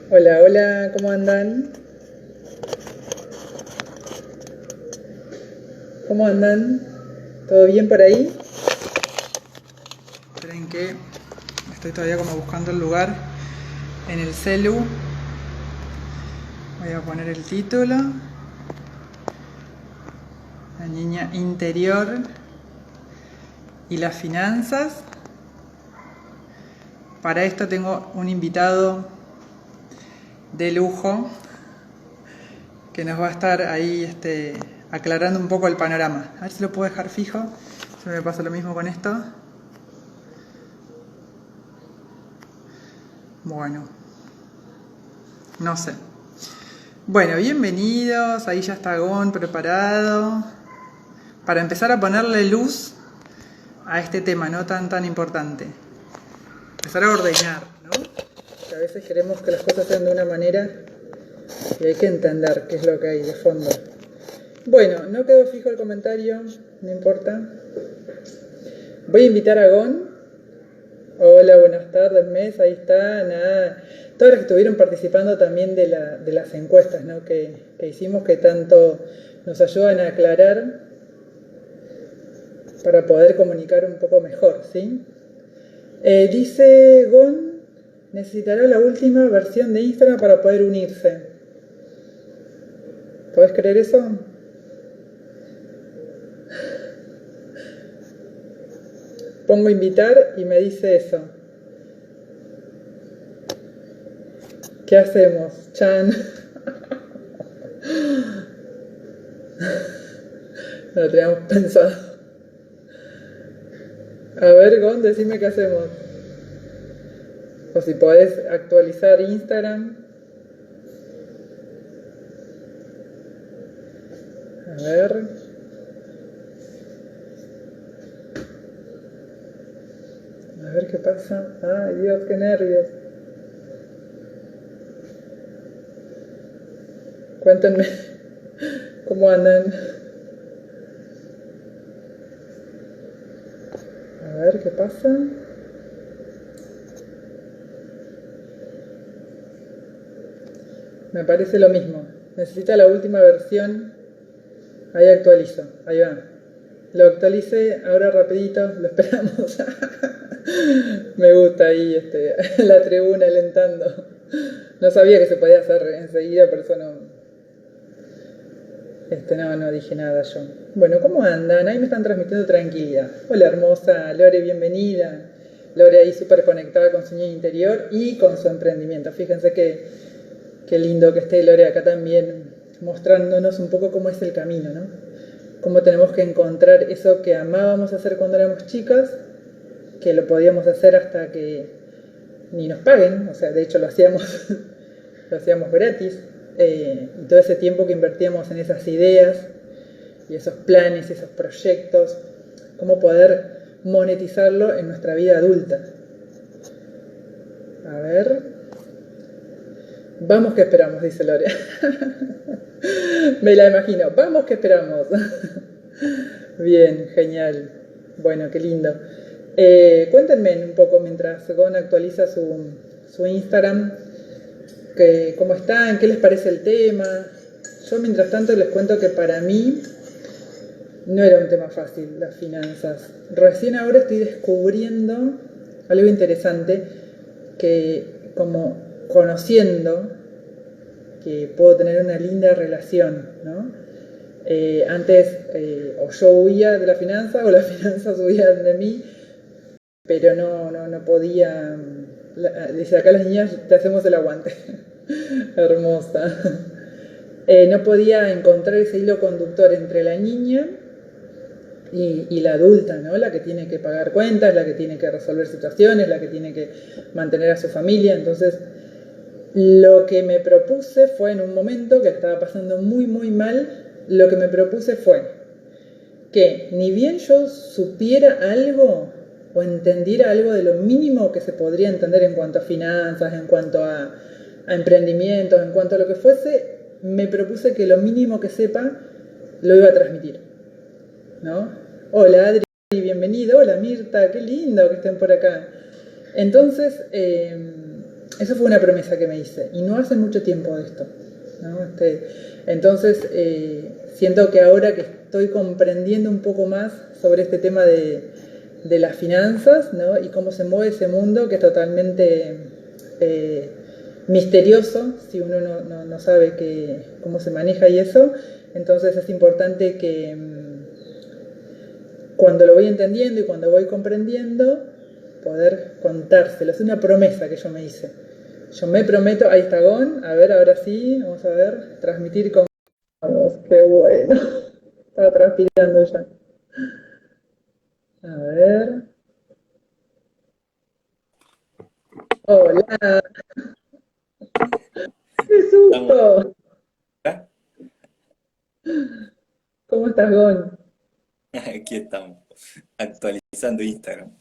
Hola, hola, ¿cómo andan? ¿Cómo andan? ¿Todo bien por ahí? Esperen que estoy todavía como buscando el lugar en el celu. Voy a poner el título. La niña interior y las finanzas. Para esto tengo un invitado de lujo que nos va a estar ahí aclarando un poco el panorama. A ver si lo puedo dejar fijo. Se me pasa lo mismo con esto. Bueno, no sé. Bueno, bienvenidos. Ahí ya está Gon preparado para empezar a ponerle luz a este tema no tan importante. Empezar a ordenar, ¿no? Que a veces queremos que las cosas sean de una manera y hay que entender qué es lo que hay de fondo. Bueno, no quedó fijo el comentario, no importa. Voy a invitar a Gon. Hola, buenas tardes, Mes, ahí está, nada. Todos los que estuvieron participando también de las encuestas, ¿no? que hicimos, que tanto nos ayudan a aclarar para poder comunicar un poco mejor, ¿sí? Dice Gon, necesitará la última versión de Instagram para poder unirse. ¿Podés creer eso? Pongo invitar y me dice eso. ¿Qué hacemos, Chan? No lo teníamos pensado. A ver, Gon, decime qué hacemos. O si podés actualizar Instagram. A ver. A ver qué pasa. Ay, Dios, qué nervios. Cuéntenme cómo andan. A ver qué pasa. Me parece lo mismo. Necesita la última versión. Ahí actualizo. Ahí va. Lo actualicé. Ahora rapidito. Lo esperamos. Me gusta ahí la tribuna alentando. No sabía que se podía hacer enseguida, por eso no dije nada yo. Bueno, ¿cómo andan? Ahí me están transmitiendo tranquilidad. Hola hermosa, Lore, bienvenida. Lore ahí súper conectada con su niña interior y con su emprendimiento. Fíjense qué lindo que esté Lore acá también mostrándonos un poco cómo es el camino, ¿no? Cómo tenemos que encontrar eso que amábamos hacer cuando éramos chicas, que lo podíamos hacer hasta que ni nos paguen, o sea, de hecho lo hacíamos gratis, y todo ese tiempo que invertíamos en esas ideas y esos planes, esos proyectos, cómo poder monetizarlo en nuestra vida adulta. A ver. Vamos que esperamos, dice Lore. Me la imagino. Vamos que esperamos. Bien, genial. Bueno, qué lindo. Cuéntenme un poco mientras Gon actualiza su Instagram. ¿Cómo están? ¿Qué les parece el tema? Yo mientras tanto les cuento que para mí no era un tema fácil las finanzas. Recién ahora estoy descubriendo algo interesante que como conociendo que puedo tener una linda relación, ¿no? Antes o yo huía de la finanza o las finanzas huían de mí, pero no podía. Desde acá las niñas te hacemos el aguante. Hermosa. No podía encontrar ese hilo conductor entre la niña y la adulta, ¿no? La que tiene que pagar cuentas, la que tiene que resolver situaciones, la que tiene que mantener a su familia. Entonces, lo que me propuse fue en un momento que estaba pasando muy mal, lo que me propuse fue que ni bien yo supiera algo o entendiera algo de lo mínimo que se podría entender en cuanto a finanzas, en cuanto a emprendimientos, en cuanto a lo que fuese, me propuse que lo mínimo que sepa lo iba a transmitir, ¿no? Hola Adri, bienvenido. Hola Mirta, qué lindo que estén por acá. Entonces, eso fue una promesa que me hice, y no hace mucho tiempo de esto, ¿no? Entonces, siento que ahora que estoy comprendiendo un poco más sobre este tema de las finanzas, ¿no? Y cómo se mueve ese mundo, que es totalmente misterioso, si uno no sabe cómo se maneja y eso, entonces es importante que cuando lo voy entendiendo y cuando voy comprendiendo, poder contárselo. Es una promesa que yo me hice. Yo me prometo, ahí está Gon, a ver, ahora sí, vamos a ver, transmitir con... Vamos, qué bueno. Estaba transpirando ya. A ver. Hola, qué Estamos susto. acá, ¿Cómo estás, Gon? aquí estamos, actualizando Instagram.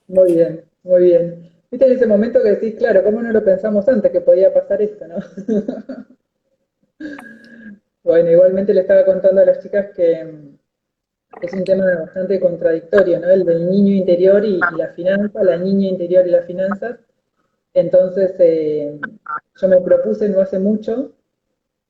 Muy bien, muy bien. Viste en ese momento que decís, claro, ¿cómo no lo pensamos antes que podía pasar esto, no? Bueno, igualmente le estaba contando a las chicas que es un tema bastante contradictorio, ¿no? El del niño interior y la finanza, la niña interior y las finanzas. Entonces, yo me propuse no hace mucho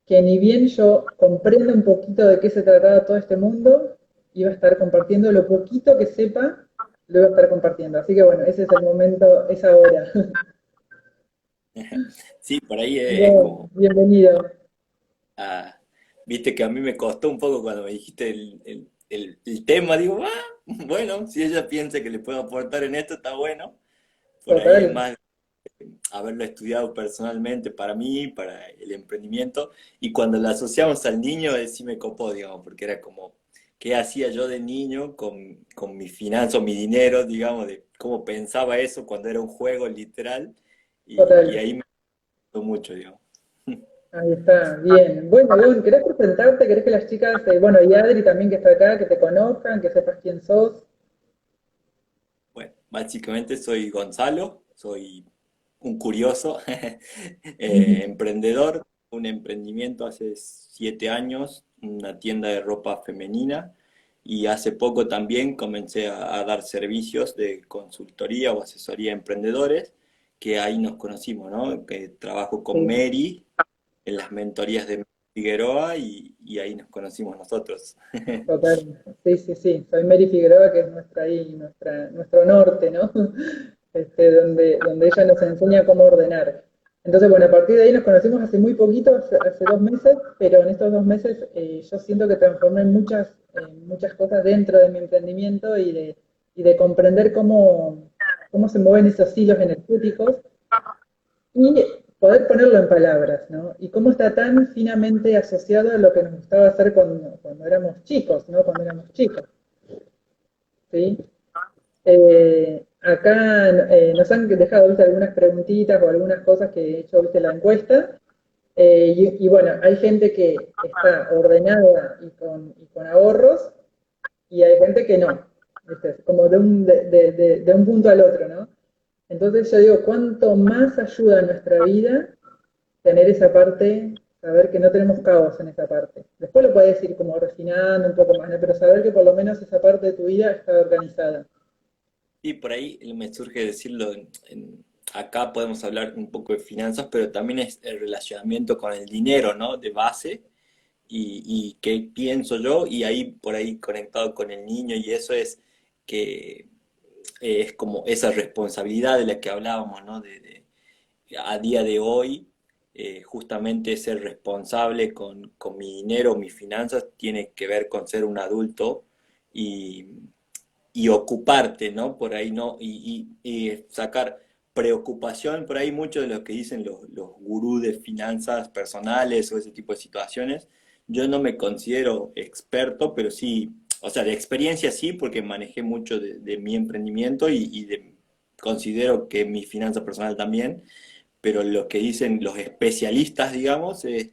que ni bien yo comprenda un poquito de qué se trataba todo este mundo, iba a estar compartiendo lo poquito que sepa, lo iba a estar compartiendo. Así que bueno, ese es el momento, es ahora. Sí, por ahí es Bueno, como, bienvenido. ah, viste que a mí me costó un poco cuando me dijiste el tema, digo, bueno, si ella piensa que le puedo aportar en esto, está bueno. Por ahí es Total, más haberlo estudiado personalmente para mí, para el emprendimiento, y cuando lo asociamos al niño, sí me copó, digamos, porque era como, ¿qué hacía yo de niño con mi finanza o mi dinero, digamos, de cómo pensaba eso cuando era un juego literal? Y total. ahí me gustó mucho, digamos. Ahí está, bien. Bueno, Gon, ¿querés presentarte? ¿Querés que las chicas, bueno, y Adri también que está acá, que te conozcan, que sepas quién sos? Bueno, básicamente soy Gonzalo, soy un curioso, emprendedor, un emprendimiento hace 7 años, una tienda de ropa femenina, y hace poco también comencé a dar servicios de consultoría o asesoría a emprendedores, que ahí nos conocimos, ¿no? Que trabajo con Sí, Mary en las mentorías de Figueroa y ahí nos conocimos nosotros. total. Sí, sí, sí. Soy Mary Figueroa, que es nuestra ahí, nuestro norte, ¿no? Donde ella nos enseña cómo ordenar. Entonces, bueno, a partir de ahí nos conocimos hace muy poquito, hace 2 meses, pero en estos 2 meses yo siento que transformé muchas cosas dentro de mi emprendimiento y de comprender cómo se mueven esos hilos energéticos y poder ponerlo en palabras, ¿no? Y cómo está tan finamente asociado a lo que nos gustaba hacer cuando éramos chicos, ¿no? Cuando éramos chicos, ¿sí? Acá nos han dejado, ¿viste? Algunas preguntitas o algunas cosas que he hecho, ¿viste? La encuesta. Y bueno, hay gente que está ordenada y con ahorros y hay gente que no, ¿viste? Como de un punto al otro, ¿no? Entonces yo digo, ¿cuánto más ayuda en nuestra vida tener esa parte, saber que no tenemos caos en esa parte? Después lo puedes ir como refinando un poco más, ¿no? Pero saber que por lo menos esa parte de tu vida está organizada. Y por ahí me surge decirlo, acá podemos hablar un poco de finanzas, pero también es el relacionamiento con el dinero, ¿no? De base, y qué pienso yo, y ahí por ahí conectado con el niño, y eso es que es como esa responsabilidad de la que hablábamos, ¿no? A día de hoy, justamente ser responsable con mi dinero, mis finanzas, tiene que ver con ser un adulto y, y ocuparte, ¿no? Por ahí, ¿no? Y sacar preocupación, por ahí mucho de lo que dicen los gurús de finanzas personales o ese tipo de situaciones. Yo no me considero experto, pero sí, o sea, de experiencia sí, porque manejé mucho de mi emprendimiento considero que mi finanza personal también, pero lo que dicen los especialistas, digamos, es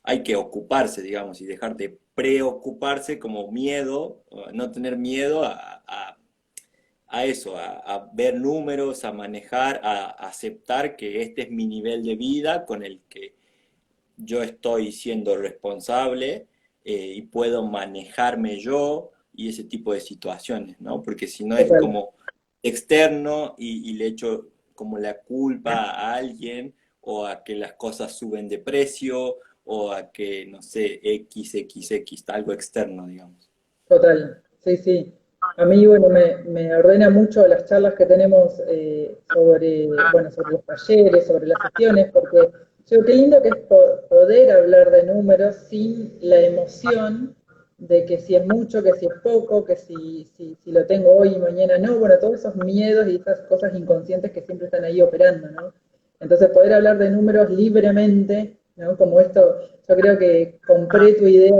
hay que ocuparse, digamos, y dejar de preocuparse como miedo, no tener miedo a eso, a ver números, a manejar, a aceptar que este es mi nivel de vida con el que yo estoy siendo responsable y puedo manejarme yo y ese tipo de situaciones, ¿no? Porque si no es Total. como externo y le echo como la culpa a alguien o a que las cosas suben de precio o a que, no sé, XXX, algo externo, digamos. Total, sí, sí. A mí, bueno, me ordena mucho las charlas que tenemos sobre, bueno, sobre los talleres, sobre las sesiones, porque yo qué lindo que es poder hablar de números sin la emoción de que si es mucho, que si es poco, que si lo tengo hoy y mañana no, bueno, todos esos miedos y esas cosas inconscientes que siempre están ahí operando, ¿no? Entonces poder hablar de números libremente, ¿no? Como esto, yo creo que compré tu idea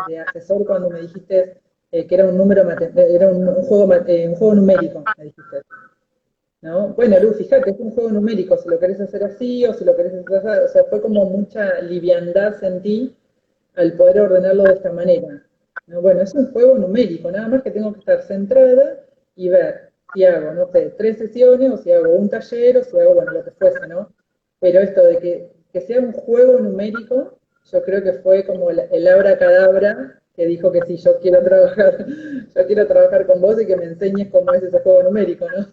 de asesor cuando me dijiste que era un número, era un juego numérico, me dijiste, ¿no? Bueno, Lu, fíjate, es un juego numérico, si lo querés hacer así o si lo querés hacer así, o sea, fue como mucha liviandad sentí al poder ordenarlo de esta manera. ¿No? Bueno, es un juego numérico, nada más que tengo que estar centrada y ver si hago, no sé, 3 sesiones o si hago un taller o si hago, bueno, lo que fuese, ¿no? Pero esto de que sea un juego numérico, yo creo que fue como el abracadabra que dijo que sí, yo quiero trabajar, yo quiero trabajar con vos y que me enseñes cómo es ese juego numérico, ¿no?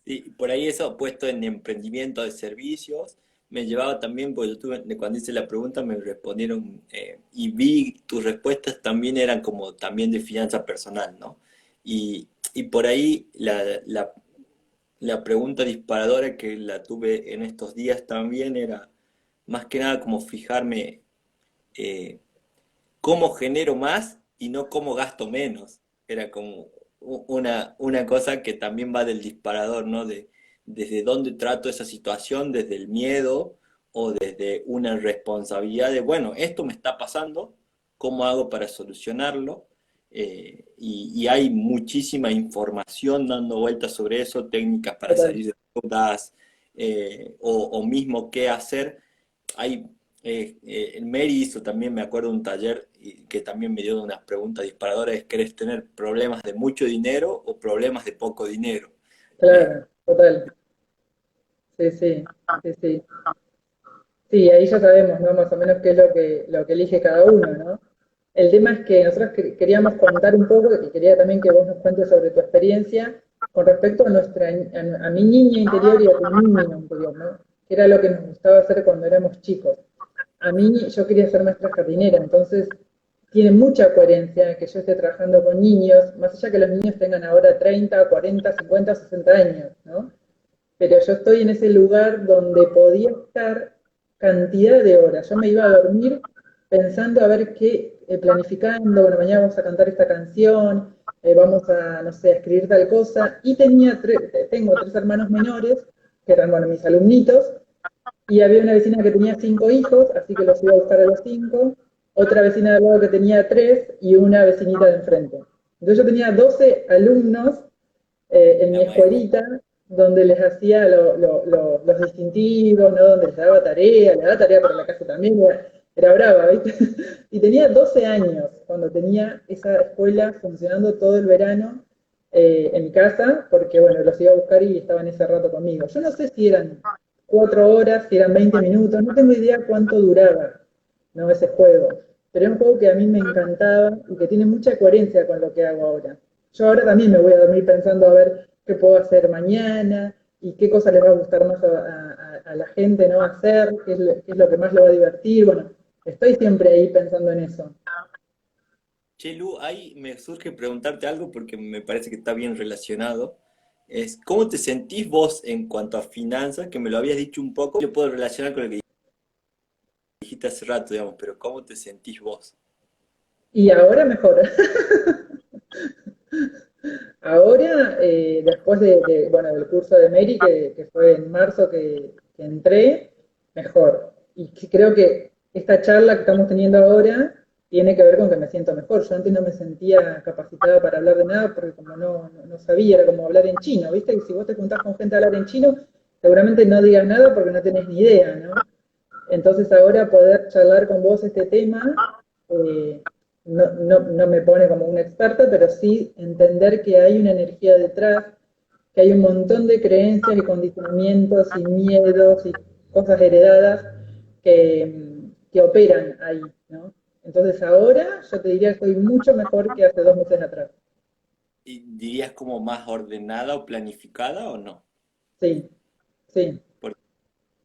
Sí, por ahí eso puesto en emprendimiento de servicios, me llevaba también, porque yo tuve, cuando hice la pregunta me respondieron y vi tus respuestas también eran como también de finanza personal, ¿no? Y por ahí la pregunta disparadora que la tuve en estos días también era más que nada como fijarme eh, cómo genero más y no cómo gasto menos. Era como una cosa que también va del disparador, ¿no? De desde dónde trato esa situación, desde el miedo o desde una responsabilidad de, bueno, esto me está pasando, ¿cómo hago para solucionarlo? Y hay muchísima información dando vueltas sobre eso, técnicas para Total. salir de dudas o mismo qué hacer. Hay en Mary hizo también, me acuerdo, un taller que también me dio unas preguntas disparadoras, es, ¿querés tener problemas de mucho dinero o problemas de poco dinero? Eh, Claro, total. Sí, sí, sí, sí. Sí, ahí ya sabemos, ¿no? Más o menos qué es lo que elige cada uno, ¿no? El tema es que nosotros queríamos contar un poco, y quería también que vos nos cuentes sobre tu experiencia con respecto a a mi niña interior y a tu niño interior, ¿no? Que era lo que nos gustaba hacer cuando éramos chicos. A mí, yo quería ser maestra jardinera, entonces tiene mucha coherencia que yo esté trabajando con niños, más allá que los niños tengan ahora 30, 40, 50, 60 años, ¿no? Pero yo estoy en ese lugar donde podía estar cantidad de horas. Yo me iba a dormir pensando a ver qué, planificando, bueno, mañana vamos a cantar esta canción, vamos a, no sé, a escribir tal cosa. Y tengo 3 hermanos menores, que eran, bueno, mis alumnitos, y había una vecina que tenía 5 hijos, así que los iba a buscar a los 5, otra vecina de al lado que tenía 3 y una vecinita de enfrente. Entonces yo tenía 12 alumnos en la mi maestra. escuelita, donde les hacía los distintivos, ¿no? Donde les daba tarea, le daba tarea para la casa también, era brava, ¿viste? Y tenía 12 años cuando tenía esa escuela funcionando todo el verano en mi casa, porque bueno, los iba a buscar y estaban ese rato conmigo. Yo no sé si eran 4 horas, si eran 20 minutos, no tengo idea cuánto duraba, ¿no? Ese juego. Pero es un juego que a mí me encantaba y que tiene mucha coherencia con lo que hago ahora. Yo ahora también me voy a dormir pensando a ver qué puedo hacer mañana y qué cosa les va a gustar más a la gente no hacer, qué es lo que más le va a divertir. Bueno, estoy siempre ahí pensando en eso. Che, Lu, ahí me surge preguntarte algo porque me parece que está bien relacionado. Es, ¿cómo te sentís vos en cuanto a finanzas? Que me lo habías dicho un poco. Yo puedo relacionar con lo que dijiste hace rato, digamos, pero ¿cómo te sentís vos? Y ahora mejor. Ahora, después bueno, del curso de Mary, que fue en marzo que entré, mejor. Y creo que esta charla que estamos teniendo ahora tiene que ver con que me siento mejor. Yo antes no me sentía capacitada para hablar de nada porque como no sabía, era como hablar en chino, ¿viste? Y si vos te juntás con gente a hablar en chino, seguramente no digas nada porque no tenés ni idea, ¿no? Entonces ahora poder charlar con vos este tema eh, no me pone como una experta, pero sí entender que hay una energía detrás, que hay un montón de creencias y condicionamientos y miedos y cosas heredadas que operan ahí, ¿no? Entonces ahora yo te diría que estoy mucho mejor que hace 2 meses atrás. ¿Y dirías como más ordenada o planificada o no? Sí, Sí,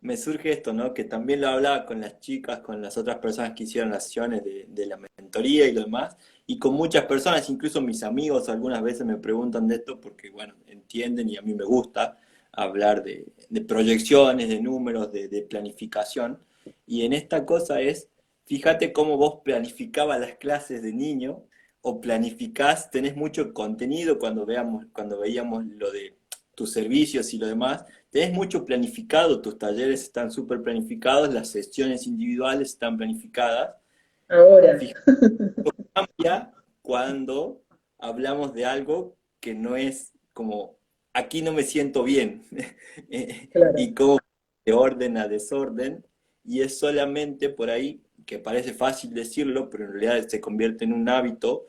Me surge esto, ¿no? Que también lo hablaba con las chicas, con las otras personas que hicieron las sesiones de la mentoría y lo demás, y con muchas personas, incluso mis amigos algunas veces me preguntan de esto porque, bueno, entienden y a mí me gusta hablar de proyecciones, de números, de planificación, y en esta cosa es, fíjate cómo vos planificabas las clases de niño, o planificás, tenés mucho contenido cuando veíamos lo de tus servicios y lo demás, tenés mucho planificado, tus talleres están súper planificados, las sesiones individuales están planificadas. ahora, Fíjate, cambia cuando hablamos de algo que no es como, aquí no me siento bien, claro. y como de orden a desorden, y es solamente por ahí, que parece fácil decirlo, pero en realidad se convierte en un hábito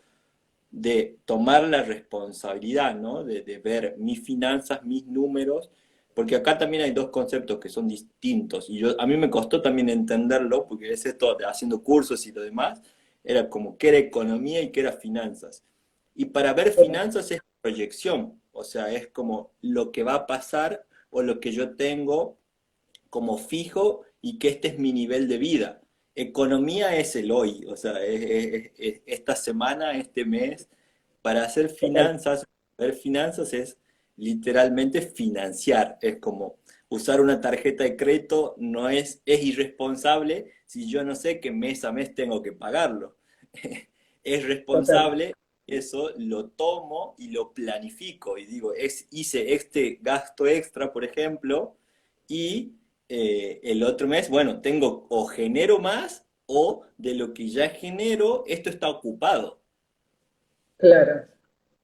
de tomar la responsabilidad, ¿no? De ver mis finanzas, mis números, porque acá también hay dos conceptos que son distintos, y a mí me costó también entenderlo, porque es esto de haciendo cursos y lo demás, era como qué era economía y qué era finanzas. Y para ver finanzas es proyección, o sea, es como lo que va a pasar o lo que yo tengo como fijo y que este es mi nivel de vida. Economía es el hoy, o sea, esta semana, este mes. Para hacer finanzas, ver finanzas es literalmente financiar, es como usar una tarjeta de crédito no es irresponsable si yo no sé que mes a mes tengo que pagarlo. Es Total. responsable, eso lo tomo y lo planifico y digo, hice este gasto extra, por ejemplo, y el otro mes, bueno, tengo o genero más o de lo que ya genero, esto está ocupado. Claro,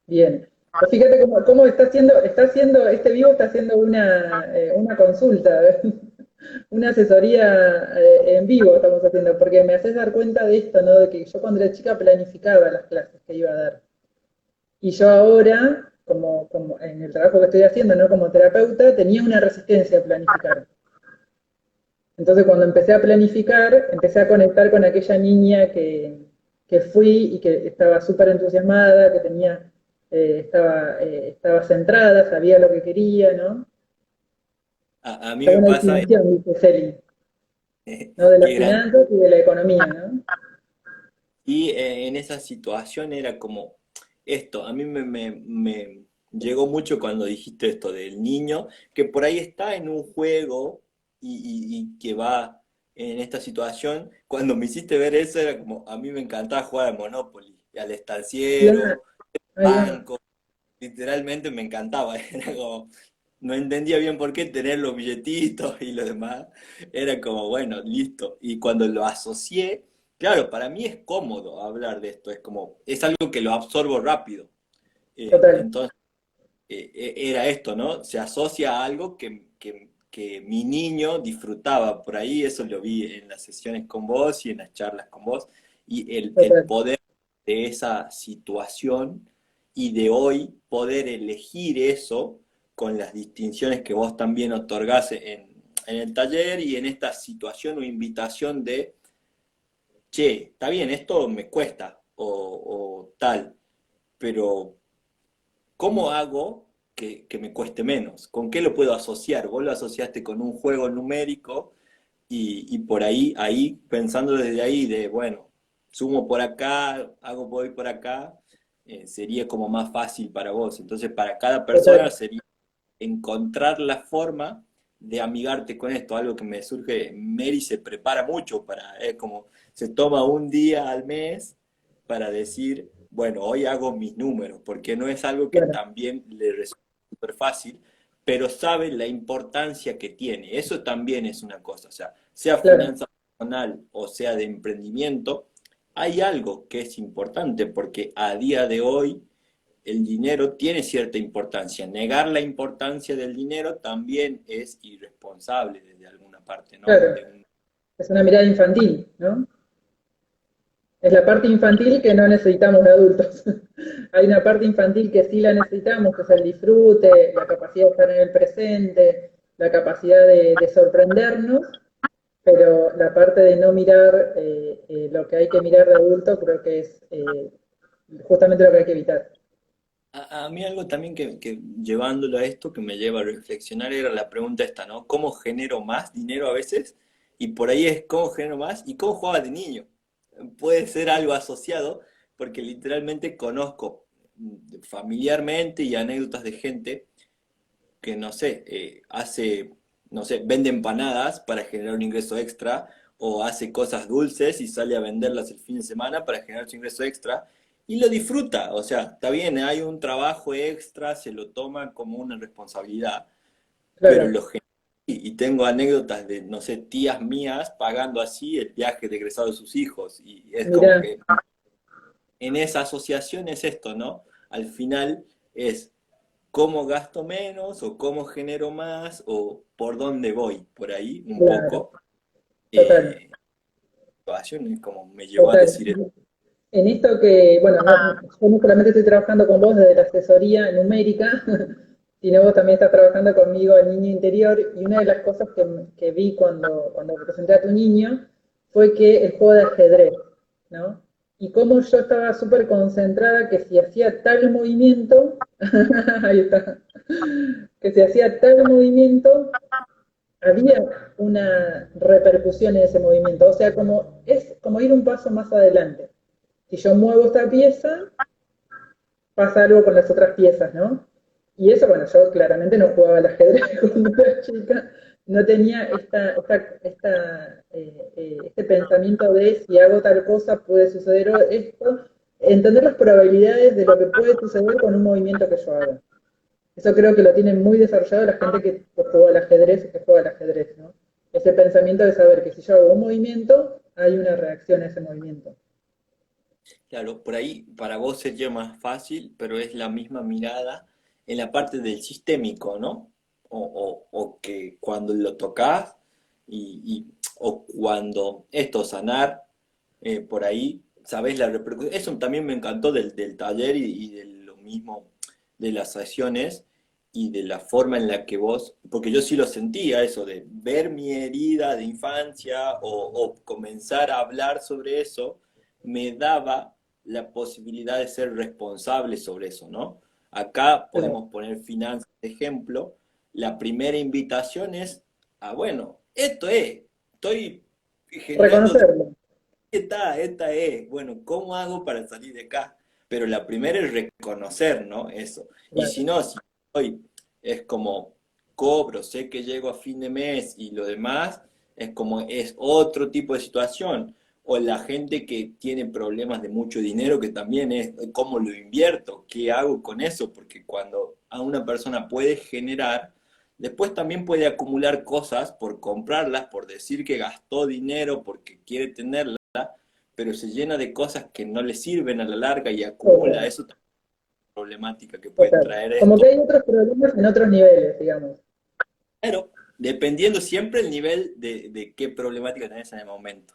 bien. Pues fíjate cómo está haciendo, este vivo está haciendo una consulta, una asesoría en vivo estamos haciendo, porque me haces dar cuenta de esto, ¿no? De que yo cuando era chica planificaba las clases que iba a dar. Y yo ahora, como en el trabajo que estoy haciendo, ¿no? Como terapeuta, tenía una resistencia a planificar. Entonces cuando empecé a planificar, empecé a conectar con aquella niña que fui y que estaba súper entusiasmada, que estaba centrada, sabía lo que quería, ¿no? A mí Está me buena pasa definición, dice Celi, ¿no? De las que grande. finanzas y de la economía, ¿no? Y en esa situación era como esto, a mí me llegó mucho cuando dijiste esto del niño, que por ahí está en un juego y que va en esta situación. Cuando me hiciste ver eso era como, a mí me encantaba jugar al Monopoly, al Claro, estanciero, ahí va. banco, literalmente me encantaba, era como, no entendía bien por qué tener los billetitos y lo demás, era como, bueno, listo. Y cuando lo asocié, claro, para mí es cómodo hablar de esto, es como, es algo que lo absorbo rápido. Total, Entonces, era esto, ¿no? Se asocia a algo que mi niño disfrutaba, por ahí eso lo vi en las sesiones con vos y en las charlas con vos, y el total. poder de esa situación y de hoy poder elegir eso con las distinciones que vos también otorgás en el taller y en esta situación o invitación de, che, está bien, esto me cuesta o tal, pero ¿cómo hago que me cueste menos? ¿Con qué lo puedo asociar? Vos lo asociaste con un juego numérico y por ahí, pensando desde ahí de, bueno, sumo por acá, hago voy por acá, sería como más fácil para vos. Entonces, para cada persona Total. sería encontrar la forma de amigarte con esto, algo que me surge, Mary se prepara mucho para, como se toma un día al mes para decir, bueno, hoy hago mis números, porque no es algo que Claro, también le resulta súper fácil, pero sabe la importancia que tiene. Eso también es una cosa, o sea claro, finanza personal o sea de emprendimiento, hay algo que es importante porque a día de hoy el dinero tiene cierta importancia. Negar la importancia del dinero también es irresponsable desde alguna parte, ¿no? claro. Es una mirada infantil, ¿no? Es la parte infantil que no necesitamos de adultos. Hay una parte infantil que sí la necesitamos, que es el disfrute, la capacidad de estar en el presente, la capacidad de sorprendernos, pero la parte de no mirar lo que hay que mirar de adulto creo que es justamente lo que hay que evitar. A mí algo también que llevándolo a esto, que me lleva a reflexionar, era la pregunta esta, ¿no? ¿Cómo genero más dinero a veces? Y por ahí es cómo genero más y cómo jugaba de niño. Puede ser algo asociado, porque literalmente conozco familiarmente y anécdotas de gente que, no sé, no sé, vende empanadas para generar un ingreso extra, o hace cosas dulces y sale a venderlas el fin de semana para generar su ingreso extra, y lo disfruta, o sea, está bien, hay un trabajo extra, se lo toma como una responsabilidad, pero Claro, lo genera. Y tengo anécdotas de, no sé, tías mías pagando así el viaje de egresado de sus hijos, y es como mirá, que en esa asociación es esto, ¿no? Al final es cómo gasto menos o cómo genero más o por dónde voy, por ahí un claro, poco. total, Eh, situación es como me llevó a total. decir eso. En esto que, bueno, yo no solamente estoy trabajando con vos desde la asesoría numérica, sino vos también estás trabajando conmigo el niño interior, y una de las cosas que vi cuando presenté a tu niño fue que el juego de ajedrez, ¿no? Y cómo yo estaba súper concentrada que si hacía tal movimiento, ahí está, que si hacía tal movimiento, había una repercusión en ese movimiento. O sea, como es como ir un paso más adelante. Si yo muevo esta pieza, pasa algo con las otras piezas, ¿no? Y eso, bueno, yo claramente no jugaba al ajedrez cuando era chica, no tenía este pensamiento de si hago tal cosa puede suceder esto, entender las probabilidades de lo que puede suceder con un movimiento que yo haga. Eso creo que lo tiene muy desarrollado la gente que juega al ajedrez o que juega al ajedrez, ¿no? Ese pensamiento de saber que si yo hago un movimiento, hay una reacción a ese movimiento. Claro, por ahí para vos sería más fácil, pero es la misma mirada en la parte del sistémico, ¿no? O que cuando lo tocas o cuando esto sanar, por ahí, ¿sabés la repercusión? Eso también me encantó del taller y de lo mismo de las sesiones y de la forma en la que vos, porque yo sí lo sentía, eso de ver mi herida de infancia o comenzar a hablar sobre eso, me daba la posibilidad de ser responsable sobre eso, ¿no? Acá Claro. podemos poner finanzas de ejemplo. La primera invitación es, bueno, esto es, estoy generando, Reconocerlo. esta es, bueno, ¿cómo hago para salir de acá? Pero la primera es reconocer, ¿no? Eso. Y Claro. si no, si hoy es como cobro, sé que llego a fin de mes y lo demás, es como es otro tipo de situación. O la gente que tiene problemas de mucho dinero, que también es cómo lo invierto, qué hago con eso, porque cuando a una persona puede generar, después también puede acumular cosas por comprarlas, por decir que gastó dinero porque quiere tenerlas, pero se llena de cosas que no le sirven a la larga y acumula. Total, Eso también es una problemática que puede total. traer Como esto. que hay otros problemas en otros niveles, digamos. Pero dependiendo siempre el nivel de qué problemática tenés en el momento.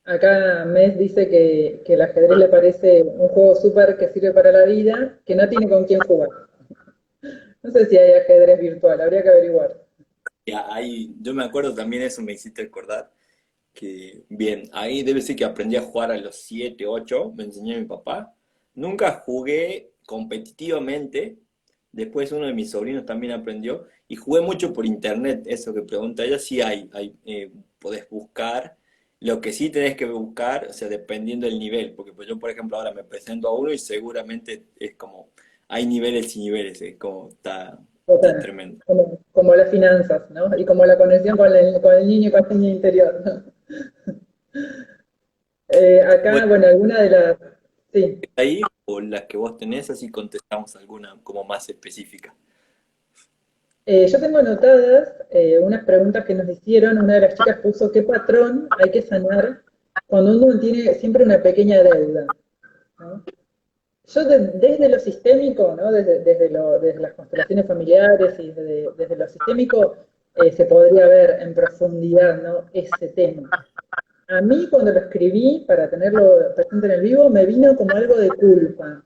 Acá Mes dice que el ajedrez le parece un juego súper que sirve para la vida, que no tiene con quién jugar. No sé si hay ajedrez virtual, habría que averiguar. Y ahí, yo me acuerdo también, eso me hiciste recordar, que bien, ahí debe ser que aprendí a jugar a los 7 8 me enseñó mi papá. Nunca jugué competitivamente, después uno de mis sobrinos también aprendió, y jugué mucho por internet, eso que pregunta ella, sí podés buscar, lo que sí tenés que buscar, o sea, dependiendo del nivel, porque pues yo, por ejemplo, ahora me presento a uno y seguramente es como, hay niveles y niveles, es como, está Total. tremendo. Como las finanzas, ¿no? Y como la conexión con el niño y con el niño interior, ¿no? Acá, Bueno, bueno, alguna de las... Sí. ahí, o las que vos tenés, así contestamos alguna como más específica. Yo tengo anotadas unas preguntas que nos hicieron. Una de las chicas puso, ¿qué patrón hay que sanar cuando uno tiene siempre una pequeña deuda? ¿No? Yo desde lo sistémico, ¿no? Desde las constelaciones familiares y desde lo sistémico, se podría ver en profundidad, ¿no? Ese tema. A mí cuando lo escribí, para tenerlo presente en el vivo, me vino como algo de culpa,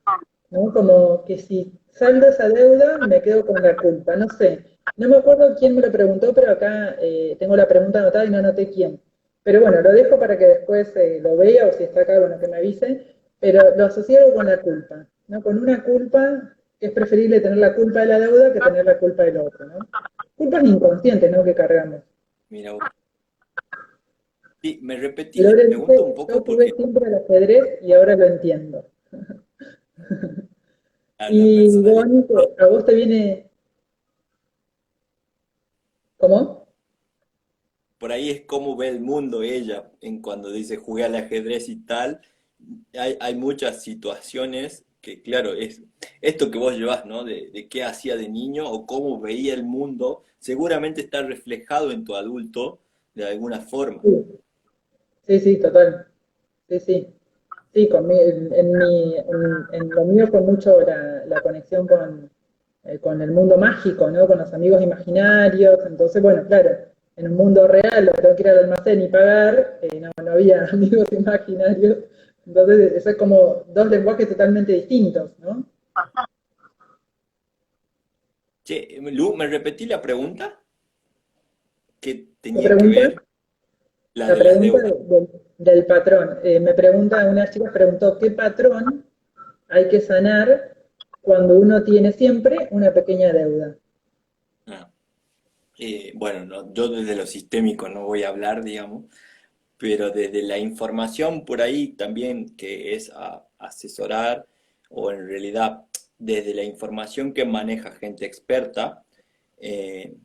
¿no? Como que si saldo esa deuda, me quedo con la culpa. No sé, no me acuerdo quién me lo preguntó, pero acá tengo la pregunta anotada y no anoté quién. Pero bueno, lo dejo para que después lo vea o si está acá, bueno, que me avise. Pero lo asociado con la culpa. ¿no? Con una culpa, que es preferible tener la culpa de la deuda que tener la culpa del otro, ¿no? Culpas inconscientes, ¿no? Que cargamos. Mira, sí, me repetí la Lore pregunta dice, un yo poco jugué porque siempre al ajedrez y ahora lo entiendo. la Y personalidad, Bonnie, a vos te viene, ¿cómo? por ahí es cómo ve el mundo ella en cuando dice jugué al ajedrez y tal. Hay muchas situaciones que, claro, es esto que vos llevas, ¿no? De qué hacía de niño o cómo veía el mundo, seguramente está reflejado en tu adulto de alguna forma. Sí, sí, sí, total. Sí, sí. Sí, en lo mío fue mucho la conexión con el mundo mágico, ¿no? Con los amigos imaginarios. Entonces, bueno, claro, en un mundo real, lo que tengo que ir al almacén y pagar, no había amigos imaginarios. Entonces, eso es como dos lenguajes totalmente distintos, ¿no? Che, Lu, ¿me repetí la pregunta? Que ¿Qué tenía que pregunta? ver la La de las pregunta deudas. del patrón. Me pregunta, una chica preguntó, ¿qué patrón hay que sanar cuando uno tiene siempre una pequeña deuda? Ah, bueno, yo desde lo sistémico no voy a hablar, digamos, pero desde la información por ahí también que es asesorar o en realidad desde la información que maneja gente experta, eh,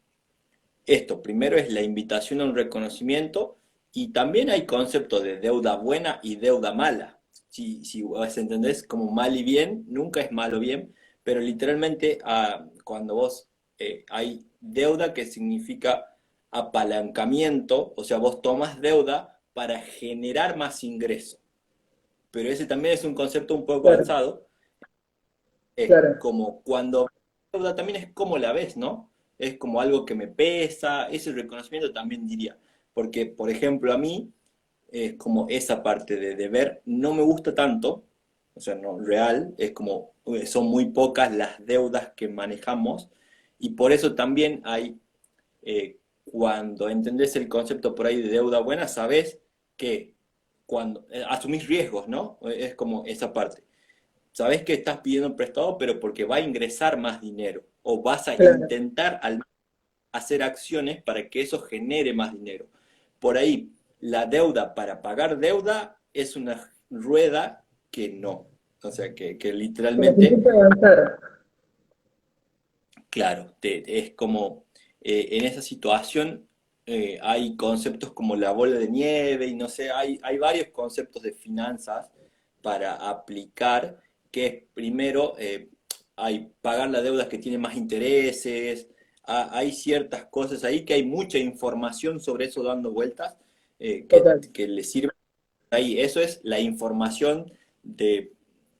esto primero es la invitación a un reconocimiento y también hay conceptos de deuda buena y deuda mala. Si vos entendés como mal y bien, nunca es malo o bien, pero literalmente cuando vos hay deuda que significa apalancamiento, o sea, vos tomas deuda para generar más ingreso. Pero ese también es un concepto un poco Claro, alzado, es claro, como cuando deuda también es como la ves, ¿no? Es como algo que me pesa, ese reconocimiento también diría. Porque, por ejemplo, a mí es como esa parte de deber no me gusta tanto, o sea, no real, es como son muy pocas las deudas que manejamos y por eso también hay, cuando entendés el concepto por ahí de deuda buena, sabes que cuando asumís riesgos, ¿no? Es como esa parte. Sabes que estás pidiendo prestado, pero porque va a ingresar más dinero o vas a claro. intentar hacer acciones para que eso genere más dinero. Por ahí, la deuda para pagar deuda es una rueda que no. O sea, que Que nos literalmente, impulsa a avanzar. claro, es como en esa situación hay conceptos como la bola de nieve y no sé, hay varios conceptos de finanzas para aplicar, que es primero, hay pagar las deudas que tienen más intereses, hay ciertas cosas ahí que hay mucha información sobre eso dando vueltas Total. que le sirve ahí. Eso es la información de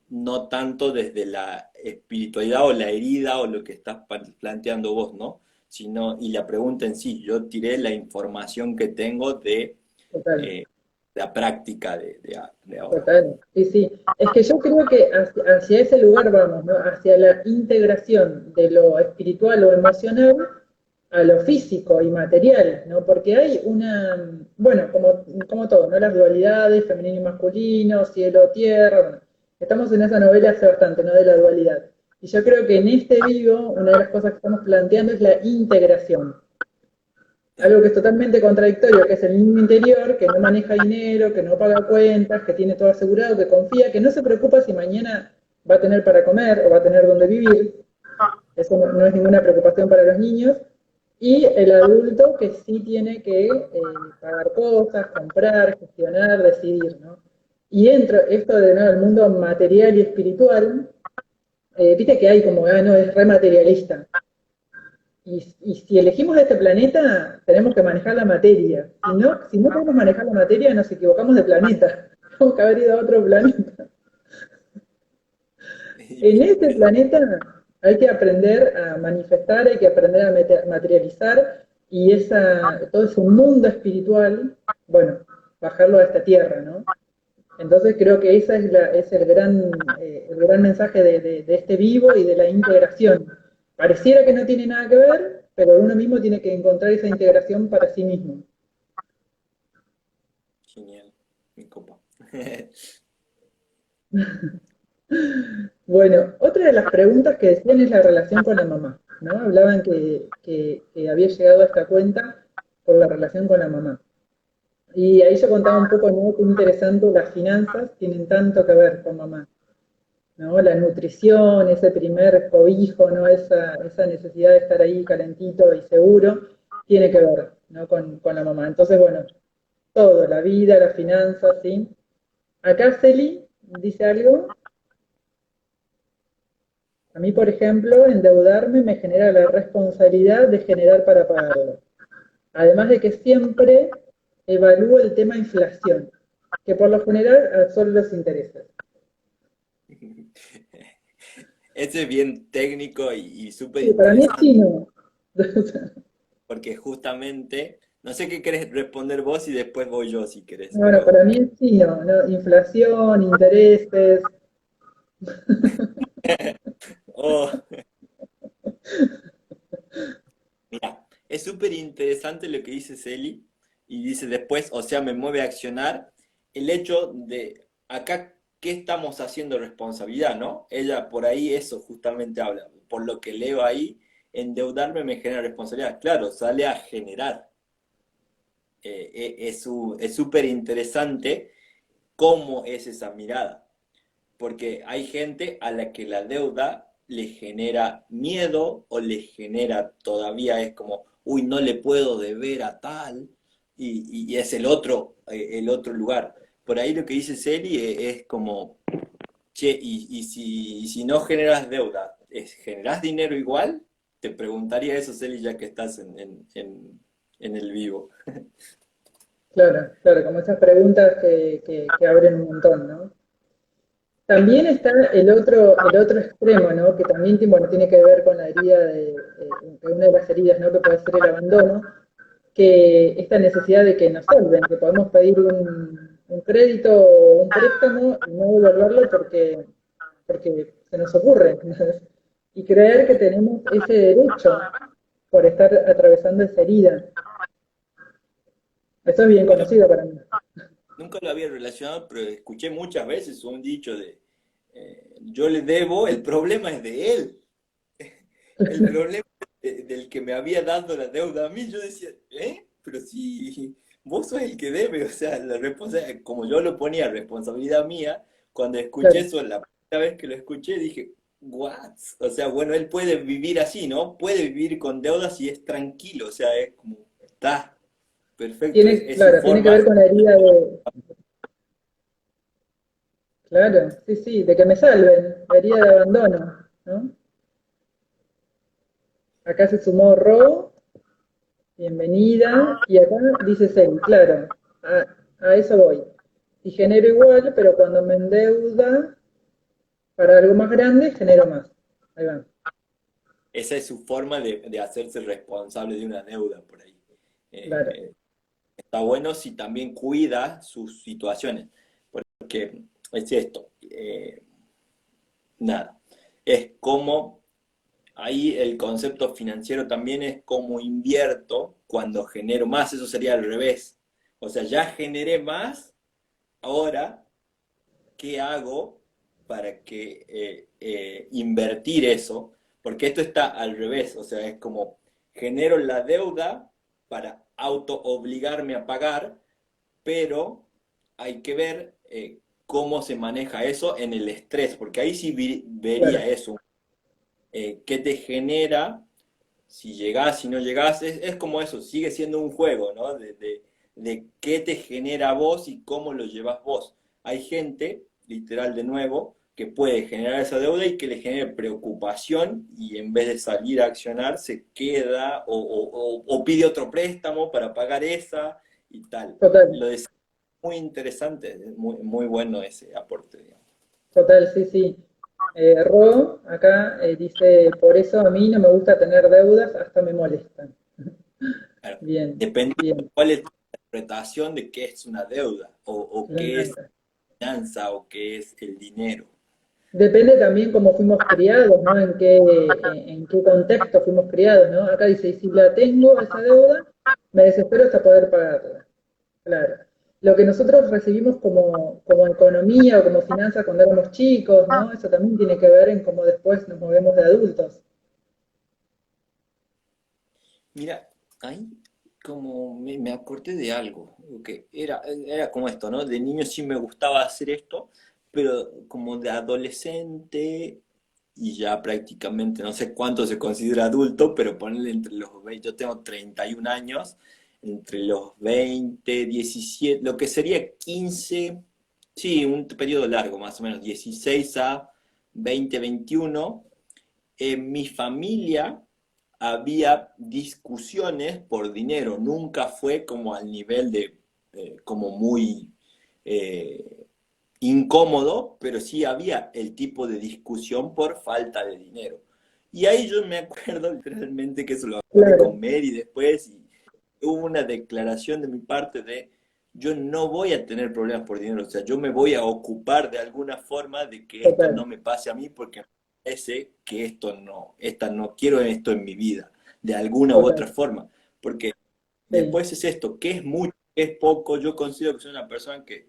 no tanto desde la espiritualidad o la herida o lo que estás planteando vos, ¿no? Sino, y la pregunta en sí, yo tiré la información que tengo de Total, eh, la práctica de ahora. total. Sí, sí. Es que yo creo que hacia ese lugar vamos, ¿no? Hacia la integración de lo espiritual o emocional a lo físico y material, ¿no? Porque hay bueno, como todo, ¿no? Las dualidades, femenino y masculino, cielo, tierra, bueno, estamos en esa novela hace bastante, ¿no? De la dualidad. Y yo creo que en este vivo, una de las cosas que estamos planteando es la integración. Claro. Algo que es totalmente contradictorio, que es el niño interior, que no maneja dinero, que no paga cuentas, que tiene todo asegurado, que confía, que no se preocupa si mañana va a tener para comer o va a tener donde vivir. Eso no es ninguna preocupación para los niños. Y el adulto que sí tiene que pagar cosas, comprar, gestionar, decidir, ¿no? Y entra esto de ¿no? el mundo material y espiritual, viste que hay como, no, es rematerialista. Y si elegimos este planeta, tenemos que manejar la materia. Si no podemos manejar la materia, nos equivocamos de planeta. Tenemos que haber ido a otro planeta. En este planeta hay que aprender a manifestar, hay que aprender a materializar y todo ese mundo espiritual, bueno, bajarlo a esta tierra, ¿no? Entonces creo que ese es el gran mensaje de este vivo y de la integración. Pareciera que no tiene nada que ver, pero uno mismo tiene que encontrar esa integración para sí mismo. Genial, mi copa. Bueno, otra de las preguntas que decían es la relación con la mamá, ¿no? Hablaban que había llegado a esta cuenta por la relación con la mamá. Y ahí yo contaba un poco, ¿no? Qué interesante, las finanzas tienen tanto que ver con mamá, ¿no? La nutrición, ese primer cobijo, ¿no? Esa necesidad de estar ahí calentito y seguro, tiene que ver, ¿no? Con la mamá. Entonces, bueno, todo, la vida, las finanzas, ¿sí? Acá Celi dice algo. A mí, por ejemplo, endeudarme me genera la responsabilidad de generar para pagarlo. Además de que siempre evalúo el tema inflación, que por lo general absorbe los intereses. Ese es bien técnico y súper Sí, para mí es interesante, chino. porque justamente, no sé qué querés responder vos y después voy yo si querés, Bueno, pero para mí es chino, ¿no? Inflación, intereses. oh, mira, es súper interesante lo que dice Celi y dice después, o sea, me mueve a accionar el hecho de acá, ¿qué estamos haciendo responsabilidad, no? Ella por ahí eso justamente habla, por lo que leo ahí, endeudarme me genera responsabilidad. Claro, sale a generar. Es súper interesante cómo es esa mirada, porque hay gente a la que la deuda le genera miedo o le genera todavía es como, uy, no le puedo deber a tal, y es el otro lugar. Por ahí lo que dice Celi es como, che, y si no generas deuda, ¿generás dinero igual? Te preguntaría eso, Celi, ya que estás en el vivo. Claro, claro, como esas preguntas que abren un montón, ¿no? También está el otro extremo, ¿no? Que también bueno, tiene que ver con la herida de una de las heridas, ¿no? Que puede ser el abandono, que esta necesidad de que nos salven, que podemos pedir un crédito o un préstamo y no devolverlo porque se nos ocurre, ¿no? Y creer que tenemos ese derecho por estar atravesando esa herida. Eso es bien Nunca conocido para mí. Nunca lo había relacionado, pero escuché muchas veces un dicho de, yo le debo, el problema es de él. El problema del que me había dado la deuda a mí, yo decía, ¿eh? Pero si vos sos el que debe, o sea, la responsabilidad, como yo lo ponía, responsabilidad mía, cuando escuché Claro, eso, la primera vez que lo escuché, dije, what? O sea, bueno, él puede vivir así, ¿no? Puede vivir con deudas y es tranquilo, o sea, es como, está, perfecto, tiene, es su claro, tiene que forma. ver con la herida de, claro, sí, sí, de que me salven, la herida de abandono, ¿no? Acá se sumó Ro, bienvenida, y acá dice Celi, claro, a eso voy. Y genero igual, pero cuando me endeuda para algo más grande, genero más. Ahí va, Esa es su forma de hacerse responsable de una deuda por ahí. claro, Eh, Está bueno si también cuida sus situaciones, porque es esto, nada, es como, ahí el concepto financiero también es como invierto cuando genero más, eso sería al revés. O sea, ya generé más, ahora, ¿qué hago para que invertir eso? Porque esto está al revés, o sea, es como genero la deuda para auto obligarme a pagar, pero hay que ver cómo se maneja eso en el estrés, porque ahí sí claro, vería eso, qué te genera si llegás, si no llegás, es como eso, sigue siendo un juego, ¿no? De qué te genera a vos y cómo lo llevas vos. Hay gente, literal de nuevo, que puede generar esa deuda y que le genere preocupación y en vez de salir a accionar se queda o pide otro préstamo para pagar esa y tal. total, Lo de muy interesante, es muy, muy bueno ese aporte, digamos. total, sí, sí. Ro, acá dice, por eso a mí no me gusta tener deudas, hasta me molestan. Claro, Bien, depende de bien, cuál es tu interpretación de qué es una deuda o qué es claro. finanza o qué es el dinero. Depende también cómo fuimos criados, ¿no? En qué contexto fuimos criados, ¿no? Acá dice, y si la tengo, esa deuda, me desespero hasta poder pagarla. Claro. lo que nosotros recibimos como economía o como finanzas cuando éramos chicos, ¿no? Eso también tiene que ver en cómo después nos movemos de adultos. Mira, ahí como me acordé de algo, que era como esto, ¿no? De niño sí me gustaba hacer esto, pero como de adolescente y ya prácticamente no sé cuánto se considera adulto, pero ponerle entre los 20, yo tengo 31 años, entre los 20, 17, lo que sería 15, sí, un periodo largo más o menos, 16 a 20, 21, en mi familia había discusiones por dinero, nunca fue como al nivel de, como muy eh, incómodo, pero sí había el tipo de discusión por falta de dinero. Y ahí yo me acuerdo literalmente que eso lo hablé Claro, con Mary después y hubo una declaración de mi parte de yo no voy a tener problemas por dinero, o sea, yo me voy a ocupar de alguna forma de que esto total, no me pase a mí porque me parece que no quiero esto en mi vida, de alguna u total, otra forma, porque sí, después es esto, ¿qué es mucho, qué es poco? Yo considero que soy una persona que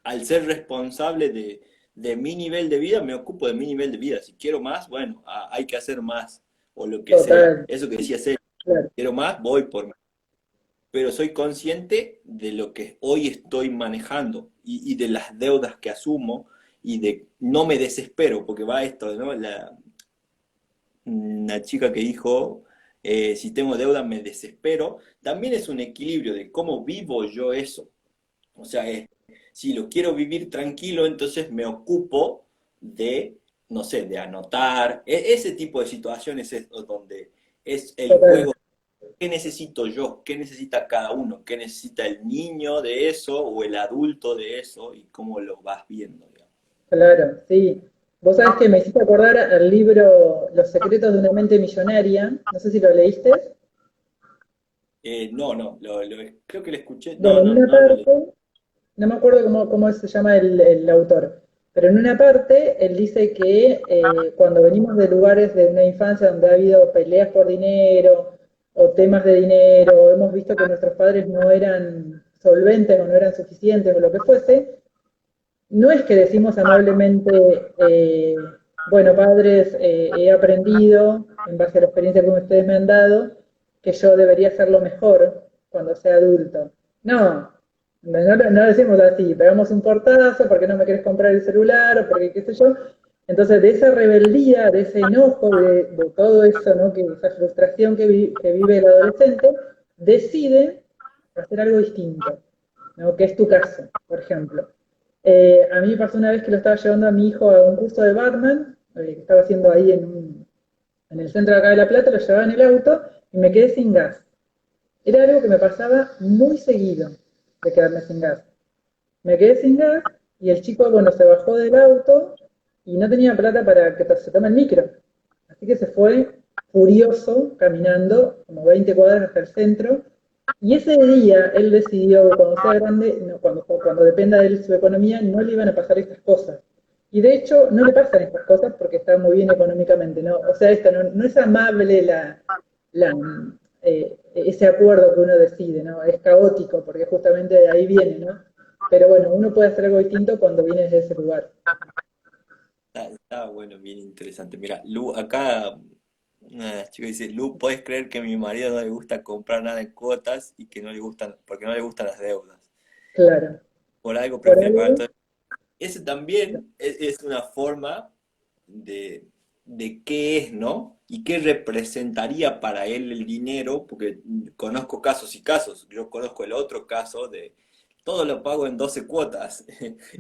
al ser responsable de mi nivel de vida, me ocupo de mi nivel de vida. Si quiero más, bueno, hay que hacer más, o lo que sea. total, Eso que decía Cel, claro, quiero más, voy por más. Pero soy consciente de lo que hoy estoy manejando y de las deudas que asumo y de no me desespero, porque va esto, ¿no? Una chica que dijo, si tengo deuda me desespero, también es un equilibrio de cómo vivo yo eso. O sea, si lo quiero vivir tranquilo, entonces me ocupo de, no sé, de anotar. Ese tipo de situaciones es donde es el total. juego. ¿Qué necesito yo? ¿Qué necesita cada uno? ¿Qué necesita el niño de eso o el adulto de eso? Y cómo lo vas viendo, digamos. Claro, sí. Vos sabés que me hiciste acordar al libro Los secretos de una mente millonaria. No sé si lo leíste. No, no, creo que lo escuché. Bueno, No, en no, una no lo leí. parte, no me acuerdo cómo se llama el autor, pero en una parte él dice que cuando venimos de lugares de una infancia donde ha habido peleas por dinero o temas de dinero, o hemos visto que nuestros padres no eran solventes o no eran suficientes o lo que fuese, no es que decimos amablemente, bueno, padres, he aprendido, en base a la experiencia que ustedes me han dado, que yo debería hacerlo mejor cuando sea adulto. No, no decimos así, pegamos un portazo porque no me querés comprar el celular o porque qué sé yo. Entonces, de esa rebeldía, de ese enojo, de todo eso, ¿no? Esa frustración que vive el adolescente, decide hacer algo distinto, ¿no? Que es tu caso, por ejemplo. A mí me pasó una vez que lo estaba llevando a mi hijo a un curso de barman, que estaba haciendo ahí en el centro de acá de La Plata, lo llevaba en el auto y me quedé sin gas. Era algo que me pasaba muy seguido, de quedarme sin gas. Me quedé sin gas y el chico, bueno, se bajó del auto y no tenía plata para que se tome el micro. Así que se fue furioso, caminando como 20 cuadras hasta el centro. Y ese día él decidió que cuando sea grande, no, cuando dependa de él su economía, no le iban a pasar estas cosas. Y de hecho, no le pasan estas cosas porque está muy bien económicamente, ¿no? O sea, esto no es amable la, ese acuerdo que uno decide, ¿no? Es caótico porque justamente de ahí viene, ¿no? Pero bueno, uno puede hacer algo distinto cuando viene desde ese lugar. Está bueno, bien interesante. Mira, Lu, acá una chica dice, Lu, ¿puedes creer que a mi marido no le gusta comprar nada en cuotas y que no le gustan, porque no le gustan las deudas? Claro. Por algo Por prefiere pagar algo, todo. Ese también es una forma de, de qué es, ¿no? Y qué representaría para él el dinero, porque conozco casos y casos. Yo conozco el otro caso de todo lo pago en 12 cuotas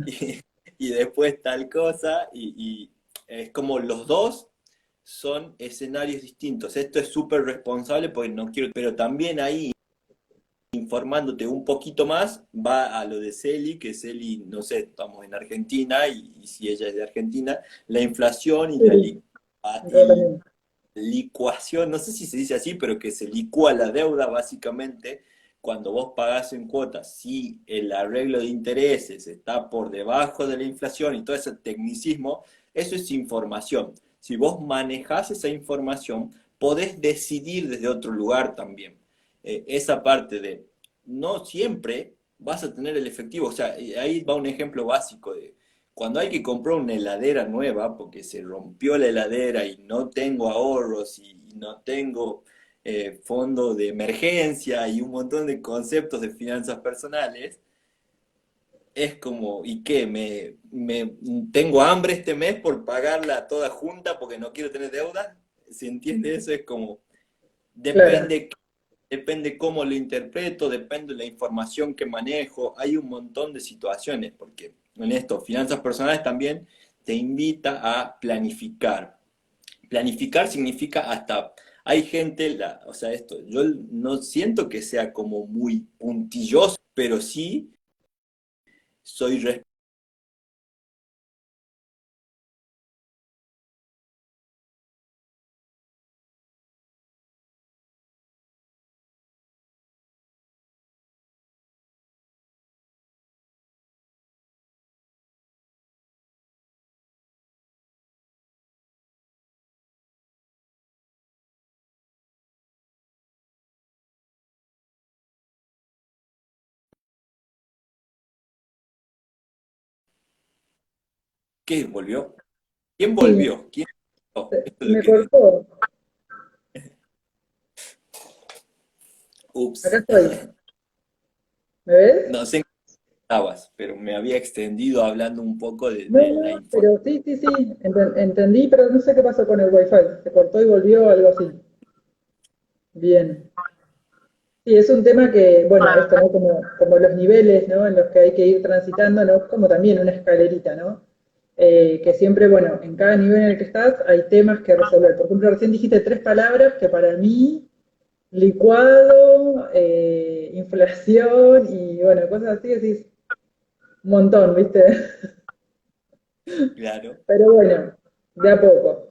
y, y después tal cosa, y es como los dos son escenarios distintos. Esto es súper responsable porque no quiero, pero también ahí informándote un poquito más, va a lo de Celi, que Celi, no sé, estamos en Argentina y si ella es de Argentina, la inflación y sí, yo también. licuación, no sé si se dice así, pero que se licúa la deuda básicamente cuando vos pagás en cuotas, si el arreglo de intereses está por debajo de la inflación y todo ese tecnicismo, eso es información. Si vos manejás esa información, podés decidir desde otro lugar también. Esa parte de no siempre vas a tener el efectivo. O sea, ahí va un ejemplo básico de cuando hay que comprar una heladera nueva porque se rompió la heladera y no tengo ahorros y no tengo fondo de emergencia y un montón de conceptos de finanzas personales, es como, ¿y qué? ¿Tengo hambre este mes por pagarla toda junta porque no quiero tener deuda? ¿Se entiende eso? Es como, Claro, depende, depende cómo lo interpreto, depende de la información que manejo. Hay un montón de situaciones, porque en esto, finanzas personales también te invita a planificar. Planificar significa hasta, hay gente, o sea, esto, yo no siento que sea como muy puntilloso, pero sí soy ¿Qué volvió? ¿Quién sí, volvió? ¿Quién? Oh, se esto es lo me que... cortó. Acá Ups. estoy. ¿Me ves? No sé en qué estabas, pero me había extendido hablando un poco No, de la no, información. pero sí, sí, sí, entendí, pero no sé qué pasó con el wifi. Se cortó y volvió, algo así. Bien. Sí, es un tema que, bueno, esto, ¿no? Como los niveles, ¿no? En los que hay que ir transitando, ¿no? Como también una escalerita, ¿no? Que siempre, bueno, en cada nivel en el que estás hay temas que resolver. Por ejemplo, recién dijiste tres palabras que para mí, licuado, inflación y, bueno, cosas así, decís un montón, ¿viste? Claro. Pero bueno, de a poco,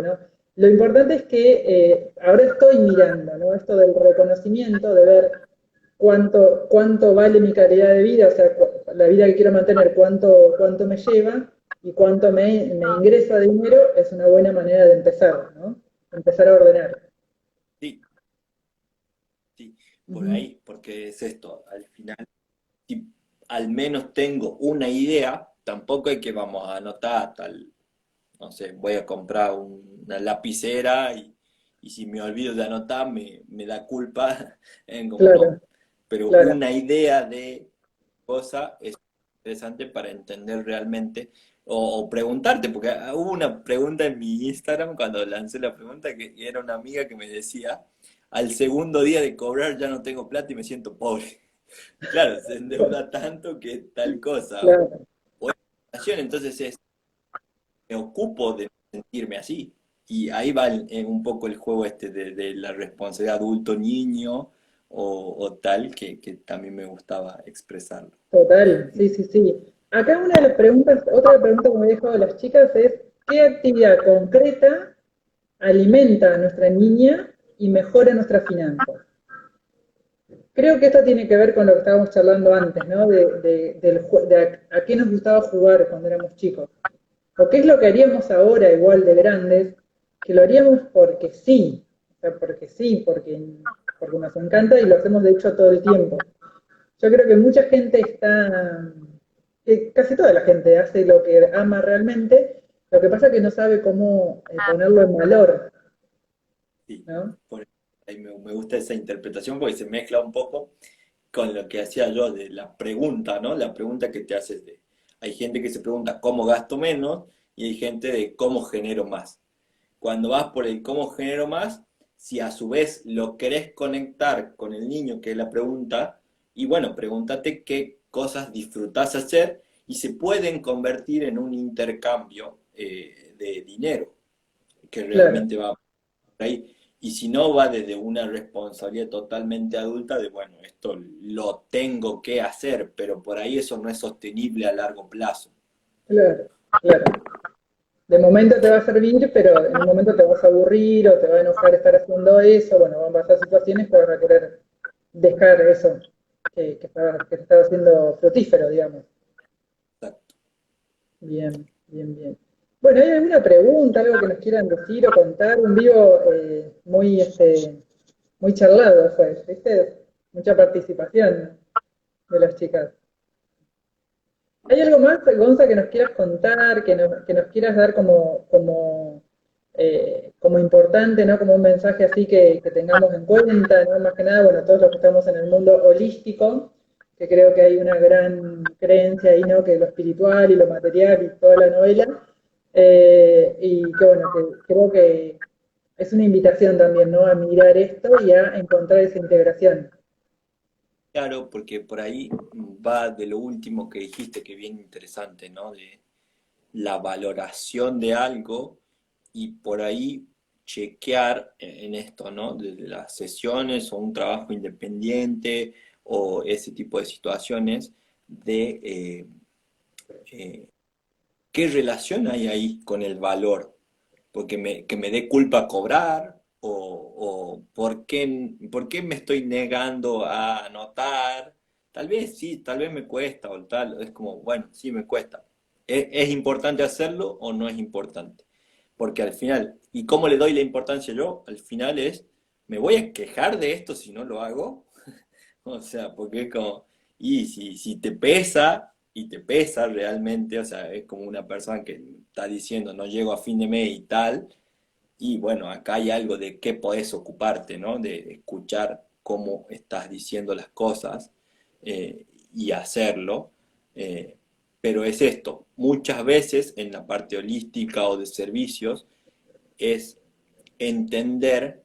¿no? Lo importante es que ahora estoy mirando, ¿no? Esto del reconocimiento, de ver cuánto vale mi calidad de vida, o sea, la vida que quiero mantener, cuánto me lleva y cuánto me ingresa de dinero, es una buena manera de empezar, ¿no? Empezar a ordenar. Sí, sí, por Ujú. ahí, porque es esto, al final, si al menos tengo una idea, tampoco hay que vamos a anotar tal, no sé, voy a comprar una lapicera y si me olvido de anotar me da culpa, como no. Claro, Pero claro, una idea de cosa es interesante para entender realmente o preguntarte, porque hubo una pregunta en mi Instagram cuando lancé la pregunta que era una amiga que me decía, al segundo día de cobrar ya no tengo plata y me siento pobre. Claro, se endeuda tanto que tal cosa. claro. O entonces es, me ocupo de sentirme así. Y ahí va un poco el juego este de la responsabilidad adulto-niño o tal que también me gustaba expresarlo. Total, sí, sí, sí. Acá una de las preguntas, otra pregunta que me he dejado las chicas es, ¿qué actividad concreta alimenta a nuestra niña y mejora nuestras finanzas? Creo que esto tiene que ver con lo que estábamos charlando antes, ¿no? A qué nos gustaba jugar cuando éramos chicos. O qué es lo que haríamos ahora, igual de grandes, que lo haríamos porque sí. O sea, porque sí, porque nos encanta y lo hacemos de hecho todo el tiempo. Yo creo que mucha gente casi toda la gente hace lo que ama realmente, lo que pasa es que no sabe cómo ponerlo en valor, Sí, ¿no? por ahí me gusta esa interpretación porque se mezcla un poco con lo que hacía yo de la pregunta, ¿no? La pregunta que te haces de... Hay gente que se pregunta cómo gasto menos y hay gente de cómo genero más. Cuando vas por el cómo genero más, si a su vez lo querés conectar con el niño, que es la pregunta, y bueno, pregúntate qué cosas disfrutás hacer y se pueden convertir en un intercambio de dinero, que Claro, realmente va ahí. Y si no, va desde una responsabilidad totalmente adulta de, bueno, esto lo tengo que hacer, pero por ahí eso no es sostenible a largo plazo. claro, claro. De momento te va a servir, pero en un momento te vas a aburrir o te va a enojar estar haciendo eso. Bueno, van a pasar situaciones que vas a querer dejar eso que te estaba haciendo fructífero, digamos. Exacto. Bien, bien, bien. Bueno, ¿hay alguna pregunta, algo que nos quieran decir o contar? Un vivo muy charlado fue, ¿viste? Mucha participación. de las chicas. ¿Hay algo más, Gonza, que nos quieras contar, que nos quieras dar como importante, ¿no? Como un mensaje así que tengamos en cuenta, ¿no? Más que nada, bueno, todos los que estamos en el mundo holístico, que creo que hay una gran creencia ahí, ¿no? Que lo espiritual y lo material y toda la novela, y que bueno, que creo que es una invitación también, ¿no? A mirar esto y a encontrar esa integración. Claro, porque por ahí va de lo último que dijiste, que bien interesante, ¿no? De la valoración de algo y por ahí chequear en esto, ¿no? Desde las sesiones o un trabajo independiente o ese tipo de situaciones de eh, qué relación hay ahí con el valor, porque que me dé culpa cobrar o por qué me estoy negando a anotar. Tal vez sí, tal vez me cuesta o tal, es como, bueno, sí me cuesta. Es importante hacerlo o no es importante? Porque al final, ¿y cómo le doy la importancia yo? Al final es, ¿me voy a quejar de esto si no lo hago? O sea, porque es como, y si te pesa, y te pesa realmente, o sea, es como una persona que está diciendo, no llego a fin de mes y tal, y bueno, acá hay algo de qué podés ocuparte, ¿no? De escuchar cómo estás diciendo las cosas y hacerlo. eh, pero es esto, muchas veces en la parte holística o de servicios, es entender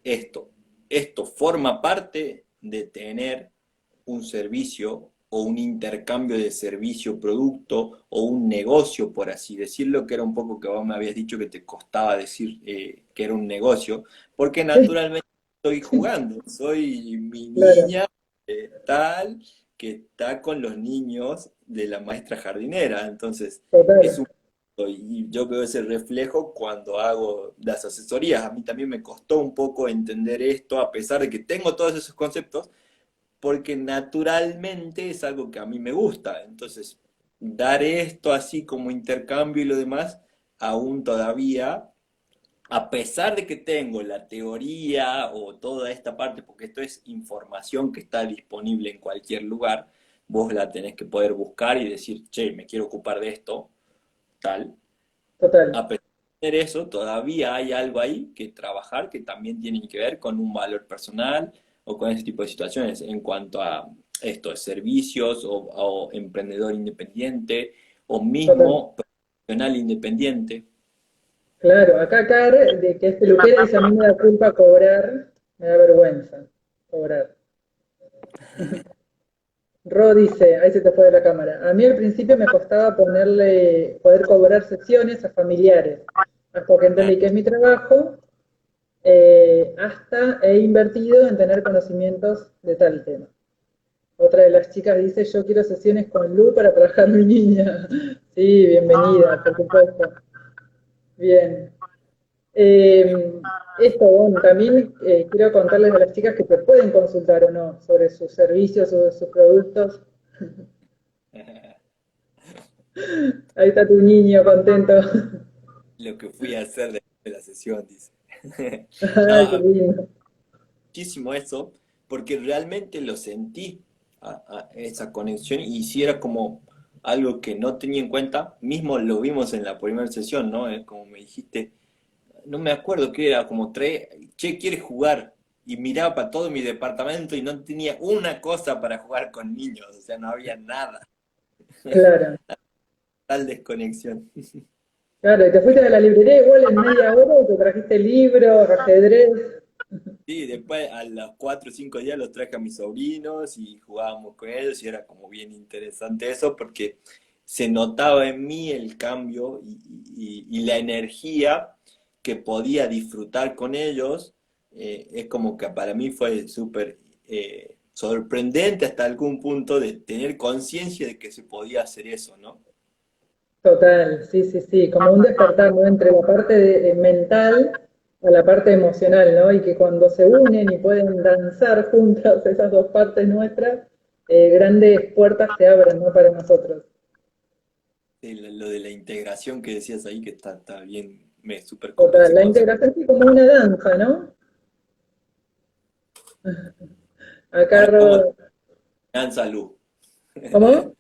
esto. Esto forma parte de tener un servicio o un intercambio de servicio, producto o un negocio, por así decirlo, que era un poco que vos me habías dicho que te costaba decir que era un negocio, porque Sí, naturalmente estoy jugando, soy mi claro, niña tal que está con los niños de la maestra jardinera, entonces es total. un y yo veo ese reflejo cuando hago las asesorías. A mí también me costó un poco entender esto, a pesar de que tengo todos esos conceptos, porque naturalmente es algo que a mí me gusta. Entonces, dar esto así como intercambio y lo demás, aún todavía, a pesar de que tengo la teoría o toda esta parte, porque esto es información que está disponible en cualquier lugar, vos la tenés que poder buscar y decir, che, me quiero ocupar de esto, tal. Total, A pesar de tener eso, todavía hay algo ahí que trabajar que también tiene que ver con un valor personal o con ese tipo de situaciones en cuanto a esto, servicios o emprendedor independiente o total. mismo profesional independiente. Claro, acá Car, de que es peluquera, dice a mí me da culpa cobrar, me da vergüenza cobrar. Ro dice, ahí se te fue de la cámara, a mí al principio me costaba poder cobrar sesiones a familiares, hasta que Ah, entendí que es mi trabajo, hasta he invertido en tener conocimientos de tal tema. Otra de las chicas dice, yo quiero sesiones con Lu para trabajar mi niña. Sí, bienvenida, por supuesto. Bien. Esto, bueno, también quiero contarles a las chicas que te pueden consultar o no sobre sus servicios o de sus productos. Ahí está tu niño contento. lo que fui a hacer después de la sesión, dice. Ay, qué No, lindo. muchísimo eso, porque realmente lo sentí, esa conexión, y si era como algo que no tenía en cuenta, mismo lo vimos en la primera sesión, ¿no? Como me dijiste, no me acuerdo qué era, como tres, che, ¿quieres jugar? Y miraba para todo mi departamento y no tenía una cosa para jugar con niños, o sea, no había nada, Claro, tal desconexión. claro. Y te fuiste de la librería igual en media hora y te trajiste libros, ajedrez. Sí, después a los 4 o 5 días los traje a mis sobrinos y jugábamos con ellos y era como bien interesante eso porque se notaba en mí el cambio y la energía que podía disfrutar con ellos. Es como que para mí fue súper sorprendente hasta algún punto de tener conciencia de que se podía hacer eso, ¿no? Total, sí, sí, sí, como un despertar, ¿no? Entre la parte mental a la parte emocional, ¿no? Y que cuando se unen y pueden danzar juntas esas dos partes nuestras, grandes puertas se abren, ¿no? Para nosotros. Lo de la integración que decías ahí que está bien, me súper Total, convence la con eso. integración es como una danza, ¿no? Acá Ahora vamos Ro- a salud. ¿Cómo?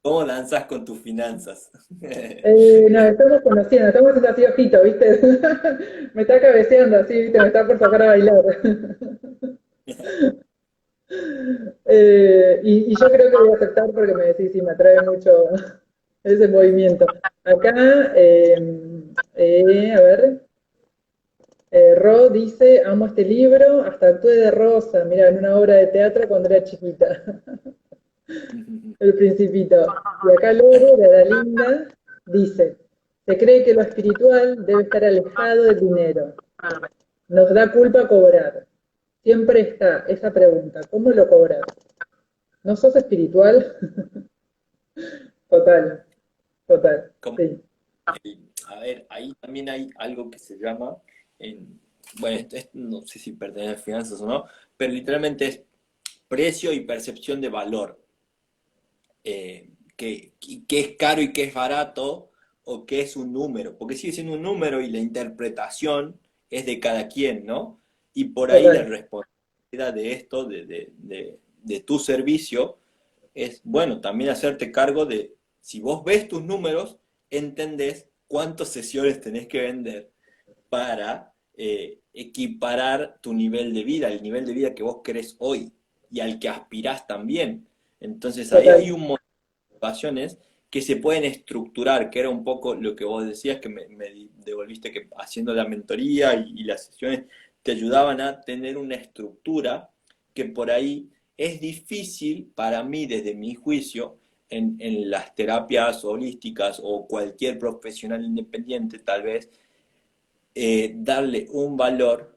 ¿Cómo danzas con tus finanzas? Nos estamos conociendo, estamos haciendo así ojito, ¿viste? Me está cabeceando así, ¿viste? Me está por sacar a bailar. Y yo creo que voy a aceptar porque me decís, sí, me atrae mucho ese movimiento. Acá, a ver, Ro dice, amo este libro, hasta actué de Rosa, mira, en una obra de teatro cuando era chiquita, El Principito. Y acá Lore, de Adalinda, dice, se cree que lo espiritual debe estar alejado del dinero. Nos da culpa cobrar. Siempre está esa pregunta, ¿cómo lo cobras? ¿No sos espiritual? Total, total, Como sí. a ver, ahí también hay algo que se llama, bueno, no sé si pertenece a finanzas o no, pero literalmente es precio y percepción de valor. Qué es caro y qué es barato, o qué es un número, porque sigue siendo un número y la interpretación es de cada quien, ¿no? Y por ahí la Total, responsabilidad de esto, de tu servicio, es, bueno, también hacerte cargo de, si vos ves tus números, entendés cuántas sesiones tenés que vender para equiparar tu nivel de vida, el nivel de vida que vos querés hoy y al que aspirás también. Entonces ahí hay total. un montón de situaciones que se pueden estructurar, que era un poco lo que vos decías, que me devolviste que haciendo la mentoría y las sesiones te ayudaban a tener una estructura que por ahí es difícil para mí desde mi juicio en las terapias holísticas o cualquier profesional independiente tal vez darle un valor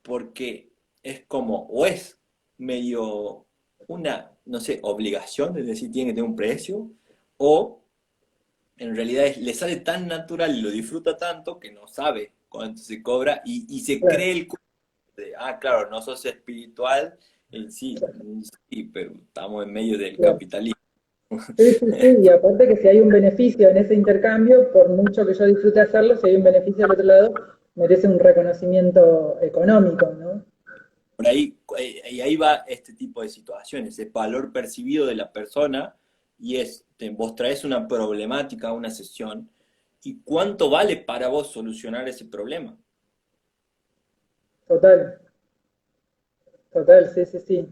porque es como, o es medio una, no sé, obligación, es decir, tiene que tener un precio, o en realidad le sale tan natural y lo disfruta tanto que no sabe cuánto se cobra y se Claro. cree el cuento de, ah, claro, no sos espiritual, sí, sí, pero estamos en medio del Claro. capitalismo. Sí, sí, sí, y aparte que si hay un beneficio en ese intercambio, por mucho que yo disfrute hacerlo, si hay un beneficio al otro lado, merece un reconocimiento económico, ¿no? Por ahí, y ahí va este tipo de situaciones, es valor percibido de la persona y vos traes una problemática a una sesión y cuánto vale para vos solucionar ese problema. Total, total, sí, sí, sí.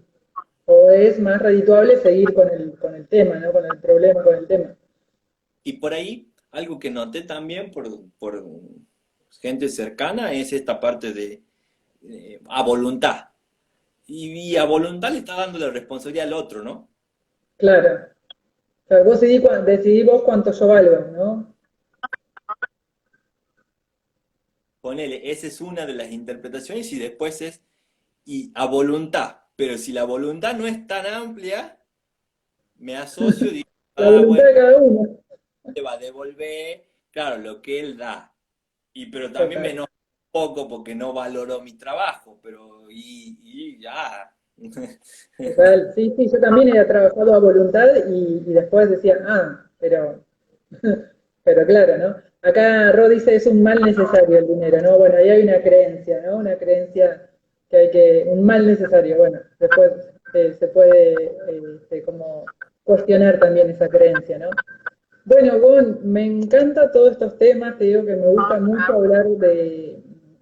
O es más redituable seguir con el tema, ¿no? Con el problema, con el tema. Y por ahí, algo que noté también por gente cercana es esta parte de a voluntad. Y a voluntad le está dando la responsabilidad al otro, ¿no? Claro. O sea, vos decidí vos cuánto yo valgo, ¿no? Ponele, esa es una de las interpretaciones y después es y a voluntad. Pero si la voluntad no es tan amplia, me asocio y digo, La ah, voluntad bueno, de cada uno. te va a devolver, claro, lo que él da. Pero también me Total. enojo un poco porque no valoró mi trabajo, pero y ya. Total, sí, sí, yo también he trabajado a voluntad y después decía, pero claro, ¿no? Acá Rod dice es un mal necesario el dinero, ¿no? Bueno, ahí hay una creencia, ¿no? Una creencia que un mal necesario, bueno, después se puede como cuestionar también esa creencia, ¿no? Bueno, Gon, me encanta todos estos temas, te digo que me gusta mucho hablar de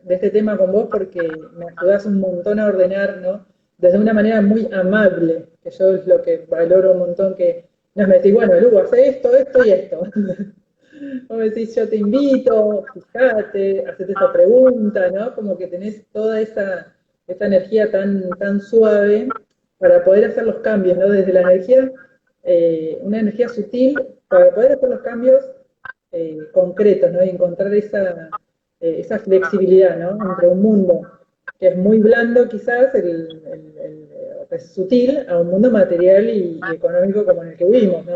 este tema con vos porque me ayudás un montón a ordenar, ¿no? Desde una manera muy amable, que yo es lo que valoro un montón, que nos me decís, bueno, Lugo, hace esto, esto y esto. Vos me decís, yo te invito, fíjate, hacete esta pregunta, ¿no? Como que tenés toda esa energía tan suave para poder hacer los cambios, ¿no? Desde la energía, una energía sutil, para poder hacer los cambios concretos, ¿no? Y encontrar esa flexibilidad, ¿no? Entre un mundo que es muy blando quizás, es sutil, a un mundo material y económico como en el que vivimos, ¿no?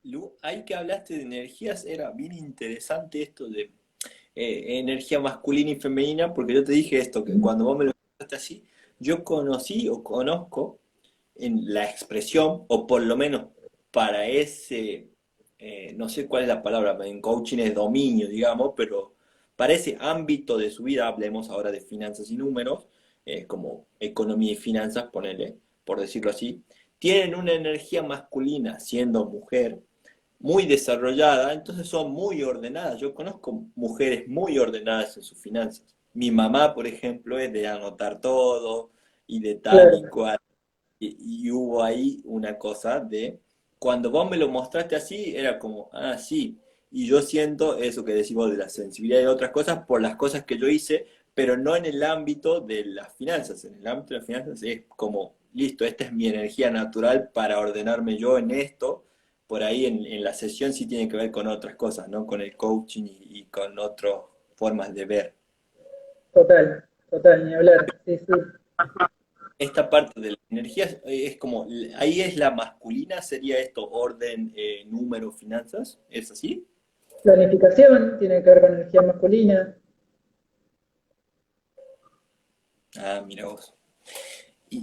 Lu, ahí que hablaste de energías, era bien interesante esto de energía masculina y femenina, porque yo te dije esto, que cuando vos me lo contaste así, yo conocí o conozco en la expresión, o por lo menos para ese, no sé cuál es la palabra, en coaching es dominio, digamos, pero para ese ámbito de su vida, hablemos ahora de finanzas y números, como economía y finanzas, ponele, por decirlo así, tienen una energía masculina siendo mujer, muy desarrollada, entonces son muy ordenadas. Yo conozco mujeres muy ordenadas en sus finanzas. Mi mamá, por ejemplo, es de anotar todo y de tal y Claro, cual. Y hubo ahí una cosa de, cuando vos me lo mostraste así, era como, ah, sí. Y yo siento eso que decimos de la sensibilidad y de otras cosas por las cosas que yo hice, pero no en el ámbito de las finanzas. En el ámbito de las finanzas es como, listo, esta es mi energía natural para ordenarme yo en esto. Por ahí en la sesión sí tiene que ver con otras cosas, ¿no? Con el coaching y con otras formas de ver. total, total, ni hablar. Sí, sí. Esta parte de la energía es como, ahí es la masculina, sería esto, orden, número, finanzas, ¿es así? Planificación tiene que ver con energía masculina. Ah, mira vos.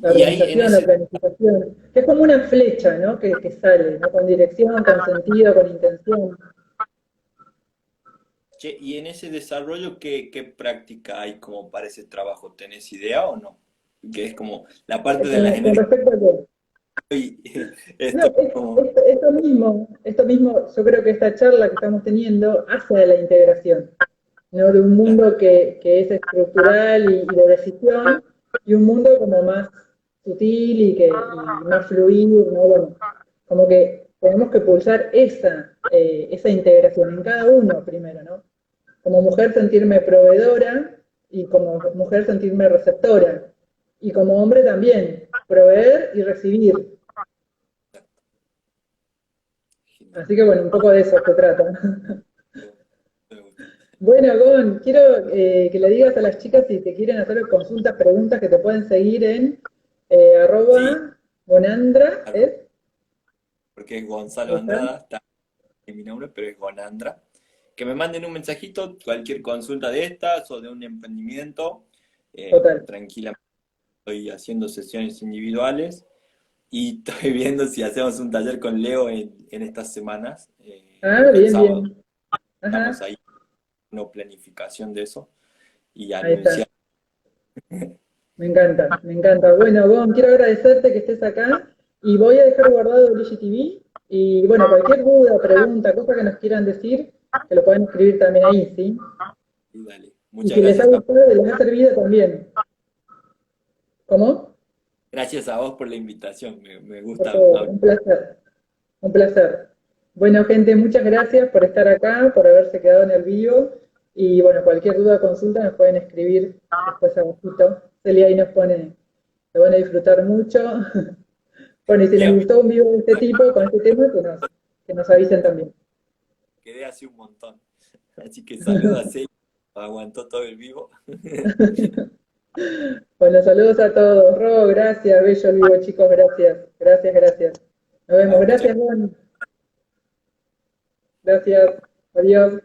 La Y ahí en organización, la ese, planificación, que es como una flecha, ¿no? Que sale, ¿no? Con dirección, con sentido, con intención. che, y en ese desarrollo, ¿qué práctica hay como para ese trabajo? ¿Tenés idea o no? Que es como la parte de las Con energías respecto a qué. y No, esto como, esto mismo, yo creo que esta charla que estamos teniendo hace de la integración, ¿no? De un mundo que es estructural y de decisión, y un mundo como más sutil y más fluido, ¿no? Bueno, como que tenemos que pulsar esa integración en cada uno primero, ¿no? Como mujer sentirme proveedora y como mujer sentirme receptora. Y como hombre también, proveer y recibir. genial, Así que bueno, un poco de eso se trata. me gusta. Bueno, Gon, quiero que le digas a las chicas si te quieren hacer consultas, preguntas que te pueden seguir en Sí, arroba Gonandra, ¿es? porque es Gonzalo ¿Ahí está? Andrada, está en mi nombre, pero es Gonandra. Que me manden un mensajito, cualquier consulta de estas o de un emprendimiento, Total. tranquilamente estoy haciendo sesiones individuales y estoy viendo si hacemos un taller con Leo en estas semanas, Ah, el bien, sábado. bien. Estamos Ajá, ahí, una planificación de eso y ahí está. anunciar. Me encanta, me encanta. Bueno, Gon, quiero agradecerte que estés acá y voy a dejar guardado Luigi TV. Y bueno, cualquier duda, pregunta, cosa que nos quieran decir, que lo pueden escribir también ahí, ¿sí? Y dale. Y Muchas si les ha gracias gustado y les ha servido también. ¿Cómo? gracias a vos por la invitación, me Por gusta favor, hablar. un placer, un placer. Bueno, gente, muchas gracias por estar acá, por haberse quedado en el vivo. Y bueno, cualquier duda o consulta nos pueden escribir después abajito. Celia ahí nos pone, lo van a disfrutar mucho. Bueno, y si les Leo, gustó un vivo de este tipo, con este tema, que nos avisen también. quedé así un montón. Así que saludos a Celia, aguantó todo el vivo. Bueno, saludos a todos. Ro, gracias. Bello el vivo, chicos. Gracias. Gracias, gracias. Nos vemos. Ah, muchas Gracias, Juan. Gracias. Adiós.